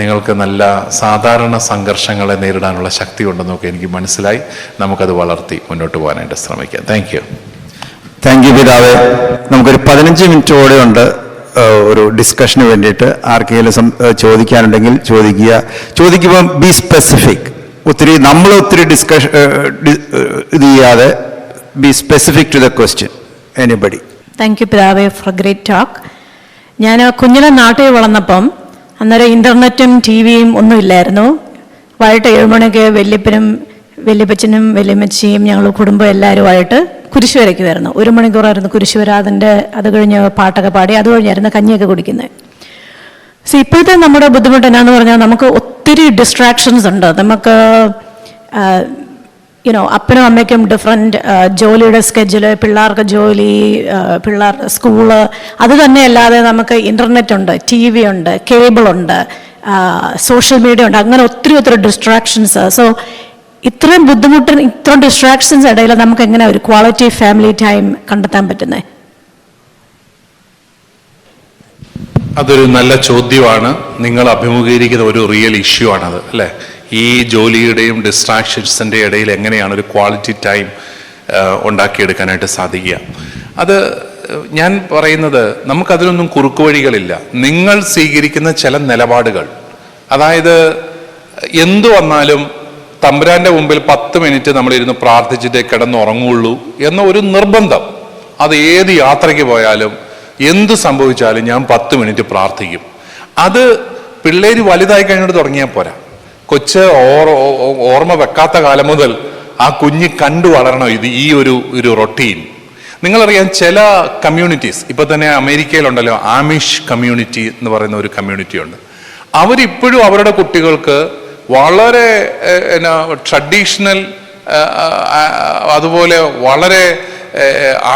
S1: നിങ്ങൾക്ക് നല്ല സാധാരണ സംഘർഷങ്ങളെ നേരിടാനുള്ള ശക്തി ഉണ്ടെന്നൊക്കെ എനിക്ക് മനസ്സിലായി. നമുക്കത് വളർത്തി മുന്നോട്ട് പോകാനായിട്ട് ശ്രമിക്കാം. Thank you.
S2: താങ്ക് യു പിതാവേ. നമുക്കൊരു 15 മിനിറ്റ് കൂടെ ഉണ്ട് ഒരു ഡിസ്കഷന് വേണ്ടിയിട്ട്. ആർക്കെങ്കിലും ചോദിക്കാനുണ്ടെങ്കിൽ ചോദിക്കുമ്പം ബി സ്പെസിഫിക്. നമ്മൾ ഒത്തിരി ഡിസ്കഷൻ ഇത് ചെയ്യാതെ be specific to the question. Anybody.
S3: Thank you പിതാവേ ഫോർ ഗ്രേറ്റ് ടോക്ക്. ഞാൻ കുഞ്ഞിലെ നാട്ടിൽ വളർന്നപ്പം അന്നേരം ഇൻ്റർനെറ്റും ടി വിയും ഒന്നുമില്ലായിരുന്നു. വൈകിട്ട് 7 മണിക്ക് വല്യപ്പച്ചനും വല്യമ്മച്ചിയും ഞങ്ങൾ കുടുംബം എല്ലാവരുമായിട്ട് കുരിശ് വരയ്ക്കുമായിരുന്നു. 1 മണിക്കൂറായിരുന്നു കുരിശ് വര. അത് കഴിഞ്ഞ് പാട്ടൊക്കെ പാടി അത് കഴിഞ്ഞായിരുന്നു കഞ്ഞിയൊക്കെ കുടിക്കുന്നത്. ഇപ്പോഴത്തെ നമ്മുടെ ബുദ്ധിമുട്ട് എന്നാന്ന് പറഞ്ഞാൽ നമുക്ക് ഒത്തിരി ഡിസ്ട്രാക്ഷൻസ് ഉണ്ട്. നമുക്ക് അപ്പനും അമ്മയ്ക്കും ഡിഫറെൻറ്റ് ജോലിയുടെ സ്കെഡ്യൂള്, പിള്ളേർക്ക് ജോലി, പിള്ളേർക്ക് സ്കൂള്, അത് തന്നെയല്ലാതെ നമുക്ക് ഇൻ്റർനെറ്റ് ഉണ്ട്, ടി വി ഉണ്ട്, കേബിളുണ്ട്, സോഷ്യൽ മീഡിയ ഉണ്ട്. അങ്ങനെ ഒത്തിരി ഡിസ്ട്രാക്ഷൻസ്. സോ ഇത്രയും ഇത്രയും ഡിസ്ട്രാക്ഷൻസ് ഇടയിൽ നമുക്ക് എങ്ങനെ ഒരു ക്വാളിറ്റി ഫാമിലി ടൈം കണ്ടെത്താൻ പറ്റുന്നത്?
S1: അതൊരു നല്ല ചോദ്യമാണ്. നിങ്ങൾ അഭിമുഖീകരിക്കുന്ന ഒരു റിയൽ ഇഷ്യൂ ആണത്, അല്ലേ? ഈ ജോലിയുടെയും ഡിസ്ട്രാക്ഷൻസിൻ്റെ ഇടയിൽ എങ്ങനെയാണ് ഒരു ക്വാളിറ്റി ടൈം ഉണ്ടാക്കിയെടുക്കാനായിട്ട് സാധിക്കുക? അത് ഞാൻ പറയുന്നത്, നമുക്കതിലൊന്നും കുറുക്കുവഴികളില്ല. നിങ്ങൾ സ്വീകരിക്കുന്ന ചില നിലപാടുകൾ, അതായത് എന്തു വന്നാലും തമ്പുരാന്റെ മുമ്പിൽ 10 മിനിറ്റ് നമ്മളിരുന്ന് പ്രാർത്ഥിച്ചിട്ടേ കിടന്നുറങ്ങുള്ളൂ എന്ന ഒരു നിർബന്ധം. അത് ഏത് യാത്രയ്ക്ക് പോയാലും എന്ത് സംഭവിച്ചാലും ഞാൻ 10 മിനിറ്റ് പ്രാർത്ഥിക്കും. അത് പിള്ളേര് വലുതായി കഴിഞ്ഞിട്ട് തുടങ്ങിയാൽ പോരാ. കൊച്ച് ഓർമ്മ വെക്കാത്ത കാലം മുതൽ ആ കുഞ്ഞ് കണ്ടു വളരണം ഈ ഒരു റൊട്ടീൻ. നിങ്ങളറിയാം, ചില കമ്മ്യൂണിറ്റീസ്, ഇപ്പൊ തന്നെ അമേരിക്കയിലുണ്ടല്ലോ ആമിഷ് കമ്മ്യൂണിറ്റി എന്ന് പറയുന്ന ഒരു കമ്മ്യൂണിറ്റി ഉണ്ട്. അവരിപ്പോഴും അവരുടെ കുട്ടികൾക്ക് വളരെ ട്രഡീഷണൽ, അതുപോലെ വളരെ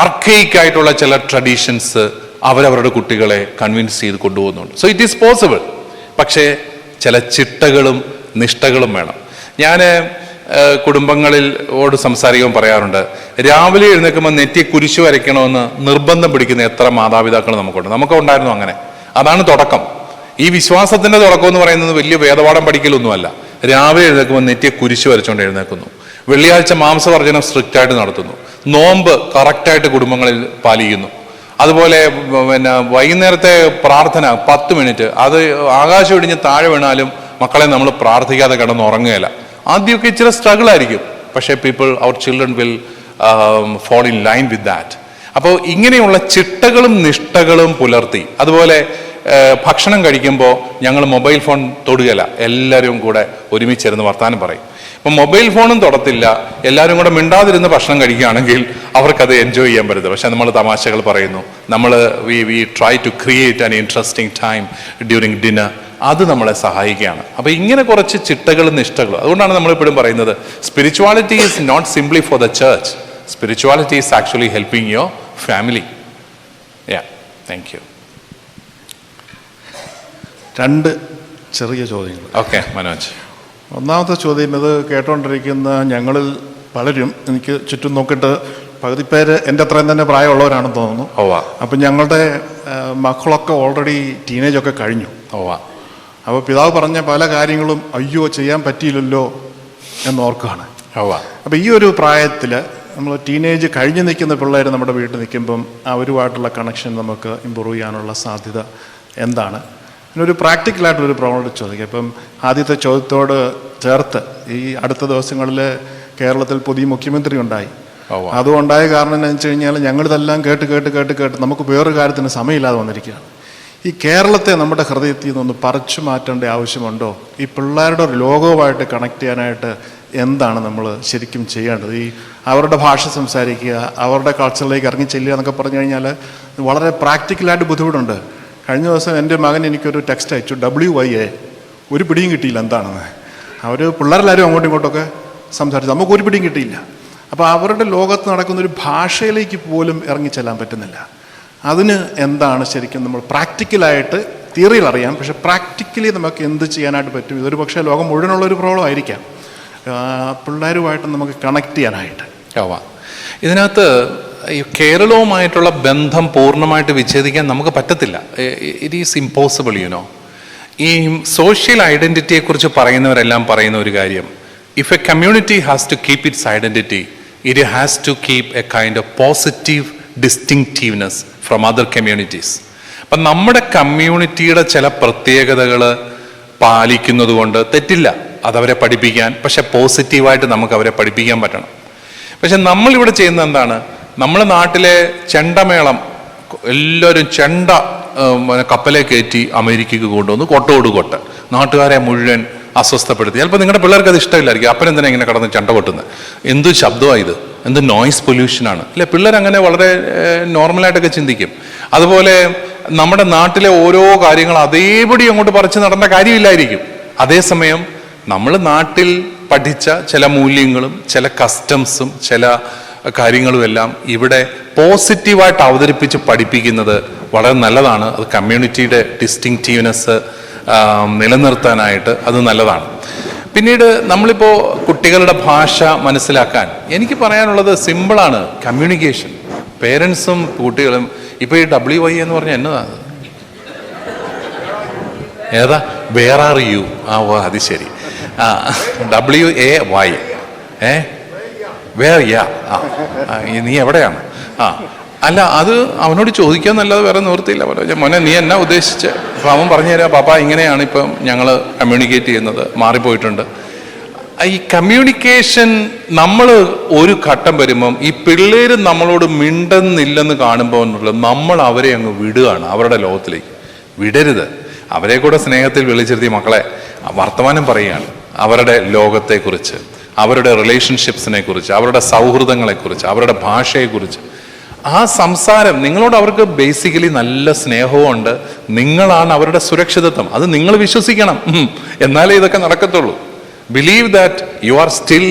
S1: ആർക്കൈക്ക് ആയിട്ടുള്ള ചില ട്രഡീഷൻസ് അവരവരുടെ കുട്ടികളെ കൺവിൻസ് ചെയ്ത് കൊണ്ടുപോകുന്നുണ്ട്. So it is possible. പക്ഷേ ചില ചിട്ടകളും നിഷ്ഠകളും വേണം. ഞാൻ കുടുംബങ്ങളിലോട് സംസാരിക്കുമ്പോൾ പറയാറുണ്ട്, രാവിലെ എഴുന്നേൽക്കുമ്പോൾ നെറ്റിയെ കുരിശ് വരയ്ക്കണമെന്ന് നിർബന്ധം പിടിക്കുന്ന എത്ര മാതാപിതാക്കൾ നമുക്കുണ്ട്. നമുക്കുണ്ടായിരുന്നു അങ്ങനെ. അതാണ് തുടക്കം. ഈ വിശ്വാസത്തിന്റെ തുടക്കം എന്ന് പറയുന്നത് വലിയ വേദപാഠം പഠിക്കലൊന്നുമല്ല. രാവിലെ എഴുന്നേൽക്കുമ്പോൾ നെറ്റിയെ കുരിശ് വരച്ചുകൊണ്ട് എഴുന്നേൽക്കുന്നു. വെള്ളിയാഴ്ച മാംസവർജനം സ്ട്രിക്റ്റ് ആയിട്ട് നടത്തുന്നു. നോമ്പ് കറക്റ്റായിട്ട് കുടുംബങ്ങളിൽ പാലിക്കുന്നു. അതുപോലെ വൈകുന്നേരത്തെ പ്രാർത്ഥന 10 മിനിറ്റ്, അത് ആകാശം ഇടിഞ്ഞ് താഴെ വീണാലും മക്കളെ നമ്മൾ പ്രാർത്ഥിക്കാതെ കിടന്നുറങ്ങുകയില്ല. ആദ്യമൊക്കെ ഇച്ചിരി സ്ട്രഗിൾ ആയിരിക്കും, പക്ഷേ our children will fall in line with that. അപ്പോൾ ഇങ്ങനെയുള്ള ചിട്ടകളും നിഷ്ഠകളും പുലർത്തി, അതുപോലെ ഭക്ഷണം കഴിക്കുമ്പോൾ ഞങ്ങൾ മൊബൈൽ ഫോൺ തൊടുകയില്ല, എല്ലാവരും കൂടെ ഒരുമിച്ചിരുന്ന് വർത്താനം പറയും. അപ്പം മൊബൈൽ ഫോണും തൊടത്തില്ല, എല്ലാവരും കൂടെ മിണ്ടാതിരുന്ന് ഭക്ഷണം കഴിക്കുകയാണെങ്കിൽ അവർക്കത് എൻജോയ് ചെയ്യാൻ പറ്റുന്നത്. പക്ഷെ നമ്മൾ തമാശകൾ പറയുന്നു, നമ്മൾ we try to create an interesting time during dinner. അത് നമ്മളെ സഹായിക്കുകയാണ്. അപ്പോൾ ഇങ്ങനെ കുറച്ച് ചിട്ടകളും നിഷ്ഠകളും. അതുകൊണ്ടാണ് നമ്മളെപ്പോഴും പറയുന്നത്, spirituality is not simply for the church, spirituality is actually helping your family. Thank you.
S4: 2 ചെറിയ ചോദ്യങ്ങൾ.
S1: ഓക്കെ മനോജ്.
S4: ഒന്നാമത്തെ ചോദ്യം, ഇത് കേട്ടോണ്ടിരിക്കുന്ന ഞങ്ങളിൽ പലരും എനിക്ക് ചുറ്റും നോക്കിയിട്ട് പകുതി പേര് എൻ്റെ അത്രയും തന്നെ പ്രായമുള്ളവരാണെന്ന് തോന്നുന്നു. അപ്പം ഞങ്ങളുടെ മക്കളൊക്കെ ഓൾറെഡി ടീനേജൊക്കെ കഴിഞ്ഞു. അപ്പോൾ പിതാവ് പറഞ്ഞ പല കാര്യങ്ങളും അയ്യോ ചെയ്യാൻ പറ്റിയില്ലല്ലോ എന്നോർക്കുകയാണ്. അപ്പം ഈ ഒരു പ്രായത്തിൽ നമ്മൾ ടീനേജ് കഴിഞ്ഞ് നിൽക്കുന്ന പിള്ളേർ നമ്മുടെ വീട്ടിൽ നിൽക്കുമ്പം അവരുമായിട്ടുള്ള കണക്ഷൻ നമുക്ക് ഇമ്പ്രൂവ് ചെയ്യാനുള്ള സാധ്യത എന്താണ്? ഒരു പ്രാക്ടിക്കലായിട്ടൊരു പ്രോബ്ലം ചോദിക്കാം. ഇപ്പം ആദ്യത്തെ ചോദ്യത്തോട് ചേർത്ത് ഈ അടുത്ത ദിവസങ്ങളിൽ കേരളത്തിൽ പുതിയ മുഖ്യമന്ത്രി ഉണ്ടായി. അതുകൊണ്ടായ കാരണം എന്താണെന്ന് വെച്ച് കഴിഞ്ഞാൽ ഞങ്ങളിതെല്ലാം കേട്ട് നമുക്ക് വേറൊരു കാര്യത്തിന് സമയമില്ലാതെ വന്നിരിക്കുകയാണ്. ഈ കേരളത്തെ നമ്മുടെ ഹൃദയത്തിൽ നിന്നൊന്ന് പറിച്ചു മാറ്റേണ്ട ആവശ്യമുണ്ടോ? ഈ പിള്ളേരുടെ ഒരു ലോകവുമായിട്ട് കണക്ട് ചെയ്യാനായിട്ട് എന്താണ് നമ്മൾ ശരിക്കും ചെയ്യേണ്ടത്? ഈ അവരുടെ ഭാഷ സംസാരിക്കുക, അവരുടെ കൾച്ചറിലേക്ക് ഇറങ്ങി ചെല്ലുക എന്നൊക്കെ പറഞ്ഞു കഴിഞ്ഞാൽ വളരെ പ്രാക്ടിക്കലായിട്ട് ബുദ്ധിമുട്ടുണ്ട്. കഴിഞ്ഞ ദിവസം എൻ്റെ മകൻ എനിക്കൊരു ടെക്സ്റ്റ് അയച്ചു, WYA, ഒരു പിടിയും കിട്ടിയില്ല എന്താണെന്ന്. അവർ പിള്ളേരെല്ലാവരും അങ്ങോട്ടും ഇങ്ങോട്ടൊക്കെ സംസാരിച്ചു, നമുക്കൊരു പിടിയും കിട്ടിയില്ല. അപ്പോൾ അവരുടെ ലോകത്ത് നടക്കുന്നൊരു ഭാഷയിലേക്ക് പോലും ഇറങ്ങിച്ചെല്ലാൻ പറ്റുന്നില്ല. അതിന് എന്താണ് ശരിക്കും നമ്മൾ പ്രാക്ടിക്കലായിട്ട് തിയറിയിൽ അറിയാം, പക്ഷെ പ്രാക്ടിക്കലി നമുക്ക് എന്ത് ചെയ്യാനായിട്ട് പറ്റും? ഇതൊരു പക്ഷേ ലോകം മുഴുവനുള്ളൊരു പ്രോബ്ലം ആയിരിക്കാം, പിള്ളേരുമായിട്ട് നമുക്ക് കണക്ട് ചെയ്യാനായിട്ട്.
S1: ഇതിനകത്ത് ഈ കേരളവുമായിട്ടുള്ള ബന്ധം പൂർണ്ണമായിട്ട് വിച്ഛേദിക്കാൻ നമുക്ക് പറ്റത്തില്ല. It is impossible, you know. ഈ സോഷ്യൽ ഐഡൻറ്റിറ്റിയെക്കുറിച്ച് പറയുന്നവരെല്ലാം പറയുന്ന ഒരു കാര്യം, if a community has to keep its identity, it has to keep a kind of positive distinctiveness from other communities. അപ്പം നമ്മുടെ കമ്മ്യൂണിറ്റിയുടെ ചില പ്രത്യേകതകൾ പാലിക്കുന്നത് കൊണ്ട് തെറ്റില്ല, അതവരെ പഠിപ്പിക്കാൻ. പക്ഷെ പോസിറ്റീവായിട്ട് നമുക്ക് അവരെ പഠിപ്പിക്കാൻ പറ്റണം. പക്ഷെ നമ്മളിവിടെ ചെയ്യുന്നത് എന്താണ്? നമ്മുടെ നാട്ടിലെ ചെണ്ടമേളം എല്ലാവരും ചെണ്ട കപ്പലെ കയറ്റി അമേരിക്കയ്ക്ക് കൊണ്ടുവന്ന് കൊട്ടോട് കൊട്ട് നാട്ടുകാരെ മുഴുവൻ അസ്വസ്ഥപ്പെടുത്തി. ചിലപ്പോൾ നിങ്ങളുടെ പിള്ളേർക്ക് അത് ഇഷ്ടമില്ലായിരിക്കും. അപ്പനെന്തിനാ ഇങ്ങനെ കടന്ന് ചെണ്ട കൊട്ടുന്നത്? എന്ത് ശബ്ദമാണ് ഇത്, എന്ത് നോയ്സ് പൊല്യൂഷനാണ് അല്ലെ? പിള്ളേരങ്ങനെ വളരെ നോർമലായിട്ടൊക്കെ ചിന്തിക്കും. അതുപോലെ നമ്മുടെ നാട്ടിലെ ഓരോ കാര്യങ്ങൾ അതേപടി അങ്ങോട്ട് പറിച്ച് നടന്ന കാര്യമില്ലായിരിക്കും. അതേസമയം നമ്മൾ നാട്ടിൽ പഠിച്ച ചില മൂല്യങ്ങളും ചില കസ്റ്റംസും ചില കാര്യങ്ങളും എല്ലാം ഇവിടെ പോസിറ്റീവായിട്ട് അവതരിപ്പിച്ച് പഠിപ്പിക്കുന്നത് വളരെ നല്ലതാണ്. അത് കമ്മ്യൂണിറ്റിയുടെ ഡിസ്റ്റിങ്റ്റീവ്നെസ് നിലനിർത്താനായിട്ട് അത് നല്ലതാണ്. പിന്നീട് നമ്മളിപ്പോൾ കുട്ടികളുടെ ഭാഷ മനസ്സിലാക്കാൻ എനിക്ക് പറയാനുള്ളത് സിമ്പിളാണ്, കമ്മ്യൂണിക്കേഷൻ. പേരൻസും കുട്ടികളും ഇപ്പോൾ ഈ WY എന്ന് പറഞ്ഞാൽ എന്നതാണ്? ഏതാ? Where are you? അത് ശരി. WAY where ya. നീ എവിടെയാണ്? അല്ല, അത് അവനോട് ചോദിക്കാന്നല്ലാതെ വേറെ നിവൃത്തിയില്ല. മോനെ നീ എന്നാ ഉദ്ദേശിച്ച്? അപ്പം അവൻ പറഞ്ഞു തരാം, പാപ്പ ഇങ്ങനെയാണ് ഇപ്പം ഞങ്ങൾ കമ്മ്യൂണിക്കേറ്റ് ചെയ്യുന്നത്, മാറിപ്പോയിട്ടുണ്ട്. ഈ കമ്മ്യൂണിക്കേഷൻ നമ്മൾ ഒരു ഘട്ടം വരുമ്പം ഈ പിള്ളേർ നമ്മളോട് മിണ്ടുന്നില്ലെന്ന് കാണുമ്പോൾ നമ്മൾ അവരെ അങ്ങ് വിടുകയാണ് അവരുടെ ലോകത്തിലേക്ക്. വിടരുത്. അവരെ കൂടെ സ്നേഹത്തിൽ വിളിച്ചിരുത്തി മക്കളെ വർത്തമാനം പറയുകയാണ് അവരുടെ ലോകത്തെക്കുറിച്ച്, അവരുടെ റിലേഷൻഷിപ്സിനെ കുറിച്ച്, അവരുടെ സൗഹൃദങ്ങളെക്കുറിച്ച്, അവരുടെ ഭാഷയെക്കുറിച്ച്. ആ സംസാരം നിങ്ങളോട് അവർക്ക് ബേസിക്കലി നല്ല സ്നേഹവും ഉണ്ട്. നിങ്ങളാണ് അവരുടെ സുരക്ഷിതത്വം. അത് നിങ്ങൾ വിശ്വസിക്കണം, എന്നാലേ ഇതൊക്കെ നടക്കത്തുള്ളൂ. Believe that you are still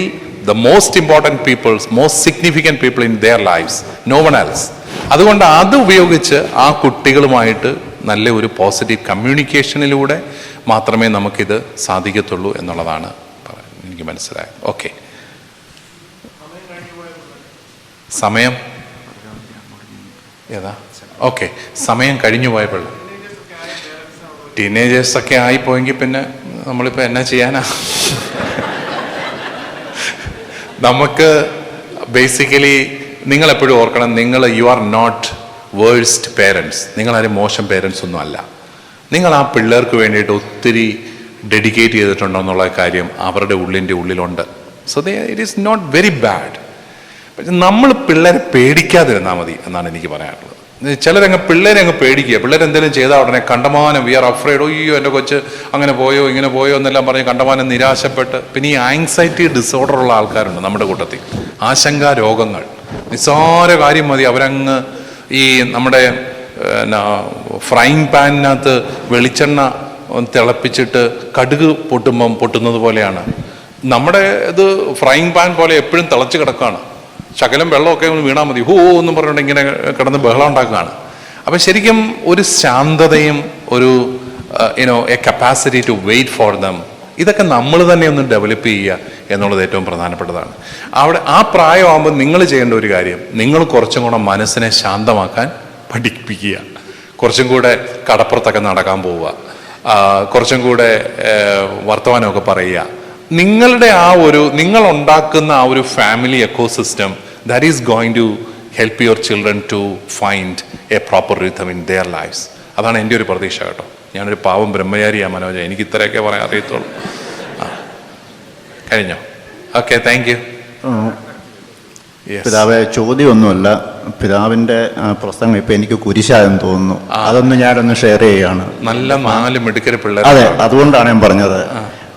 S1: the most important peoples, most significant people in their lifes, no one else. അതുകൊണ്ട് അത് ഉപയോഗിച്ച് ആ കുട്ടികളുമായിട്ട് നല്ല ഒരു പോസിറ്റീവ് കമ്മ്യൂണിക്കേഷനിലൂടെ മാത്രമേ നമുക്കിത് സാധിക്കത്തുള്ളൂ എന്നുള്ളതാണ് എനിക്ക് മനസ്സിലായത്. ഓക്കെ, സമയം ഏതാ? ഓക്കെ, സമയം കഴിഞ്ഞു പോയപ്പോൾ ടീനേജേഴ്സൊക്കെ ആയിപ്പോയെങ്കിൽ പിന്നെ നമ്മളിപ്പോൾ എന്നാ ചെയ്യാനാ? നമുക്ക് ബേസിക്കലി നിങ്ങളെപ്പോഴും ഓർക്കണം, you are not worst parents. നിങ്ങളാരും മോശം പേരൻസ് ഒന്നും അല്ല. നിങ്ങൾ ആ പിള്ളേർക്ക് വേണ്ടിയിട്ട് ഒത്തിരി ഡെഡിക്കേറ്റ് ചെയ്തിട്ടുണ്ടോ എന്നുള്ള കാര്യം അവരുടെ ഉള്ളിലുണ്ട്. So it is not very bad. പക്ഷെ നമ്മൾ പിള്ളേരെ പേടിക്കാതിരുന്നാൽ മതി എന്നാണ് എനിക്ക് പറയാനുള്ളത്. ചിലരങ്ങ് പിള്ളേരെ അങ്ങ് പേടിക്കുക. പിള്ളേരെന്തെങ്കിലും ചെയ്താൽ ഉടനെ കണ്ടമാനം വി ആർ അഫ്രൈഡ്, അയ്യോ എൻ്റെ കൊച്ച് അങ്ങനെ പോയോ ഇങ്ങനെ പോയോ എന്നെല്ലാം പറഞ്ഞ് കണ്ടമാനം നിരാശപ്പെട്ട്. പിന്നെ ഈ ആങ്സൈറ്റി ഡിസോർഡർ ഉള്ള ആൾക്കാരുണ്ട് നമ്മുടെ കൂട്ടത്തിൽ. ആശങ്കാ രോഗങ്ങൾ, നിസ്സാര കാര്യം മതി അവരങ്ങ് ഈ നമ്മുടെ ഫ്രൈങ് പാനിനകത്ത് വെളിച്ചെണ്ണ തിളപ്പിച്ചിട്ട് കടുക് പൊട്ടുന്നത് പോലെയാണ്. നമ്മുടെ ഇത് ഫ്രൈങ് പാൻ പോലെ എപ്പോഴും തിളച്ച് കിടക്കുകയാണ്. ശകലം വെള്ളമൊക്കെ ഒന്ന് വീണാൽ മതി, ഹോ എന്നും പറഞ്ഞുകൊണ്ട് ഇങ്ങനെ കിടന്ന് ബഹളം ഉണ്ടാക്കുകയാണ്. അപ്പം ശരിക്കും ഒരു ശാന്തതയും ഒരു a capacity to wait for them, ഇതൊക്കെ നമ്മൾ തന്നെ ഒന്ന് ഡെവലപ്പ് ചെയ്യുക എന്നുള്ളത് ഏറ്റവും പ്രധാനപ്പെട്ടതാണ്. അവിടെ ആ പ്രായമാകുമ്പോൾ നിങ്ങൾ ചെയ്യേണ്ട ഒരു കാര്യം, നിങ്ങൾ കുറച്ചും കൂടെ മനസ്സിനെ ശാന്തമാക്കാൻ പഠിപ്പിക്കുക. കുറച്ചും കൂടെ കടപ്പുറത്തൊക്കെ നടക്കാൻ പോവുക, കുറച്ചും കൂടെ വർത്തമാനമൊക്കെ പറയുക. നിങ്ങളുടെ നിങ്ങൾ ഉണ്ടാക്കുന്ന ആ ഒരു family ecosystem that is going to help your children to find a proper rhythm in their lives. അതാണ് എൻ്റെ ഒരു പ്രതീക്ഷ കേട്ടോ. ഞാനൊരു പാവം ബ്രഹ്മചാരിയാണ് മനോജ, എനിക്ക് ഇത്രയൊക്കെ പറയാൻ അറിയത്തുള്ളൂ. കഴിഞ്ഞോ? Okay, thank you.
S5: പിതാവെ, ചോദ്യമൊന്നുമല്ല, പിതാവിന്റെ പ്രസംഗം ഇപ്പൊ എനിക്ക് കുരിശായെന്ന് തോന്നുന്നു. അതൊന്ന് ഞാനൊന്ന് ഷെയർ ചെയ്യുകയാണ്.
S1: നല്ല 4 മിടുക്കര് പിള്ളേർ.
S5: അതെ, അതുകൊണ്ടാണ് ഞാൻ പറഞ്ഞത്.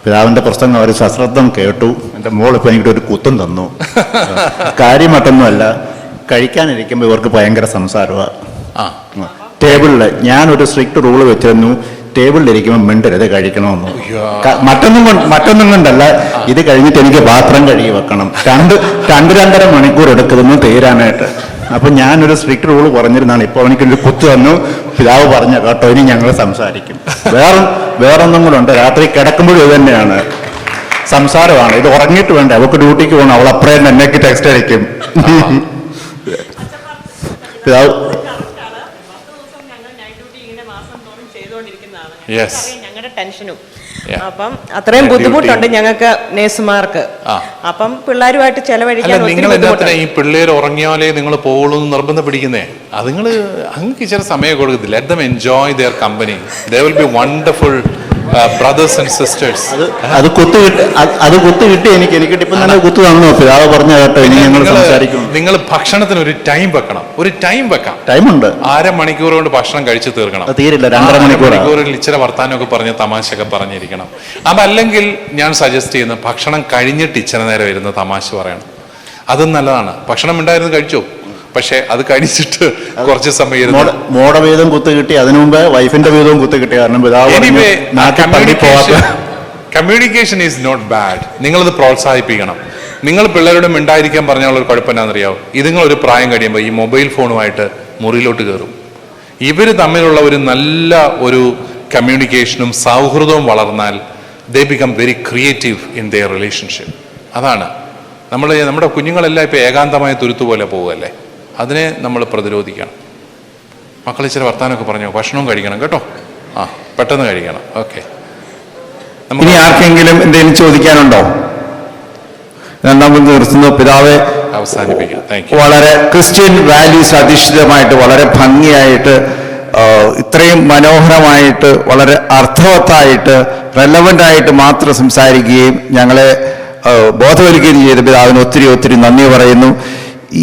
S5: പിതാവിന്റെ പ്രസംഗം ഒരു സശ്രദ്ധം കേട്ടു. എൻ്റെ മോൾ ഇപ്പൊ എനിക്കൊരു ഒരു കുത്തും തന്നു. കാര്യം മറ്റൊന്നുമല്ല, കഴിക്കാനിരിക്കുമ്പോൾ ഇവർക്ക് ഭയങ്കര സംസാരമാണ്. ടേബിളില് ഞാനൊരു സ്ട്രിക്റ്റ് റൂള് വെച്ചിരുന്നു, ടേബിളിലിരിക്കുമ്പോൾ മിണ്ടരുത്, കഴിക്കണമെന്ന്. മറ്റൊന്നും കൊണ്ടല്ല, ഇത് കഴിഞ്ഞിട്ട് എനിക്ക് പാത്രം കഴുകി വെക്കണം. 2-2.5 മണിക്കൂർ എടുക്കുന്നു തീരാനായിട്ട്. അപ്പൊ ഞാനൊരു സ്ട്രിക്റ്റ് റൂൾ പറഞ്ഞിരുന്നാണ്. ഇപ്പോൾ എനിക്കൊരു കുത്ത് തന്നു, പിതാവ് പറഞ്ഞ കേട്ടോ, ഇനി ഞങ്ങൾ സംസാരിക്കും. വേറൊന്നും കൂടെ ഉണ്ട്. രാത്രി കിടക്കുമ്പോഴും ഇത് തന്നെയാണ്, സംസാരമാണ്. ഇത് ഉറങ്ങിയിട്ട് വേണ്ടേ, അവൾക്ക് ഡ്യൂട്ടിക്ക് പോകണം. അവൾ അപ്പഴേ എന്നെക്ക് ടെക്സ്റ്റ് അയക്കും. പിതാവ്
S6: ഞങ്ങളുടെ ടെൻഷനും അപ്പം അത്രയും ബുദ്ധിമുട്ടുണ്ട് ഞങ്ങൾക്ക് നേഴ്സുമാർക്ക്. അപ്പം പിള്ളേരുമായിട്ട് ചെലവഴിക്കാൻ
S1: നിങ്ങൾ എന്നാ ഈ പിള്ളേർ ഉറങ്ങിയാലേ നിങ്ങൾ പോകുള്ളൂ എന്ന് നിർബന്ധം പിടിക്കുന്നേ? അത് നിങ്ങൾക്ക് ഇച്ചിരി സമയം കൊടുക്കത്തില്ല. Let them enjoy their company. They will be wonderful brothers and sisters.
S5: അത് കുത്ത് കിട്ടി എനിക്ക് ഇപ്പം തന്നെ കുത്ത് തന്നു. പിതാവ് പറഞ്ഞ കേട്ടോ, ഇനി ഞങ്ങൾ സംസാരിക്കും.
S1: നിങ്ങൾ ഭക്ഷണത്തിന് ഒരു ടൈം വെക്കണം. ഒരു ടൈം വെക്കാം.
S5: ടൈമുണ്ട്.
S1: 1/2 മണിക്കൂർ കൊണ്ട് ഭക്ഷണം കഴിച്ചു തീർക്കണം.
S5: തീരില്ല, 2.5
S1: മണിക്കൂറിൽ ഇച്ചിരി വർത്താനമൊക്കെ പറഞ്ഞ് തമാശയൊക്കെ പറഞ്ഞിരിക്കണം. അതല്ലെങ്കിൽ ഞാൻ സജസ്റ്റ് ചെയ്യുന്ന ഭക്ഷണം കഴിഞ്ഞിട്ട് ഇച്ചിരി നേരം ഇരുന്ന് തമാശ പറയണം. അതും നല്ലതാണ്. ഭക്ഷണം ഉണ്ടായിരുന്നു കഴിച്ചോ, പക്ഷെ അത് കഴിച്ചിട്ട് കുറച്ച് സമയം
S5: മോടെ വീതം കുത്ത് കിട്ടി, അതിനു മുമ്പ് വൈഫിന്റെ വീതവും കുത്ത് കിട്ടി. കാരണം
S1: കമ്മ്യൂണിക്കേഷൻ ഈസ് നോട്ട് ബാഡ്. നിങ്ങളത് പ്രോത്സാഹിപ്പിക്കണം. നിങ്ങൾ പിള്ളേരോട് മിണ്ടായിരിക്കാൻ പറഞ്ഞാൽ ഒരു കുഴപ്പമെന്നാണെന്നറിയാവും. ഇതുങ്ങളൊരു പ്രായം കഴിയുമ്പോൾ ഈ മൊബൈൽ ഫോണുമായിട്ട് മുറിയിലോട്ട് കയറും. ഇവർ തമ്മിലുള്ള ഒരു നല്ല ഒരു കമ്മ്യൂണിക്കേഷനും സൗഹൃദവും വളർന്നാൽ ദേ become very creative in there relationship. അതാണ് നമ്മുടെ കുഞ്ഞുങ്ങളെല്ലാം ഇപ്പോൾ ഏകാന്തമായ തുരുത്തുപോലെ പോവുകയല്ലേ. അതിനെ നമ്മൾ പ്രതിരോധിക്കണം. മക്കൾ ഇച്ചിരി വർത്താനമൊക്കെ പറഞ്ഞോ, ഭക്ഷണവും കഴിക്കണം കേട്ടോ. പെട്ടെന്ന് കഴിക്കണം. ഓക്കെ.
S2: ഇനി ആർക്കെങ്കിലും എന്തെങ്കിലും ചോദിക്കാനുണ്ടോ? നമ്മൾ നിർത്തുന്നു. പിതാവെ,
S1: അവസാനിപ്പിക്കാം. Thank you.
S2: വളരെ ക്രിസ്ത്യൻ വാല്യൂസ് അധിഷ്ഠിതമായിട്ട് വളരെ ഭംഗിയായിട്ട് ഇത്രയും മനോഹരമായിട്ട് വളരെ അർത്ഥവത്തായിട്ട് റെലവൻ്റ് ആയിട്ട് മാത്രം സംസാരിക്കുകയും ഞങ്ങളെ ബോധവൽക്കരിക്കുകയും ചെയ്ത പിതാവിന് ഒത്തിരി ഒത്തിരി നന്ദി പറയുന്നു.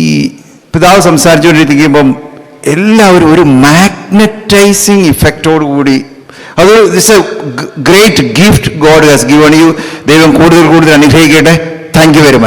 S2: ഈ പിതാവ് സംസാരിച്ചുകൊണ്ടിരിക്കുമ്പം എല്ലാവരും ഒരു മാഗ്നറ്റൈസിങ് ഇഫക്റ്റോട് കൂടി, അത് this A great gift God has given U. ദൈവം കൂടുതൽ അനുഗ്രഹിക്കട്ടെ. Thank you very much.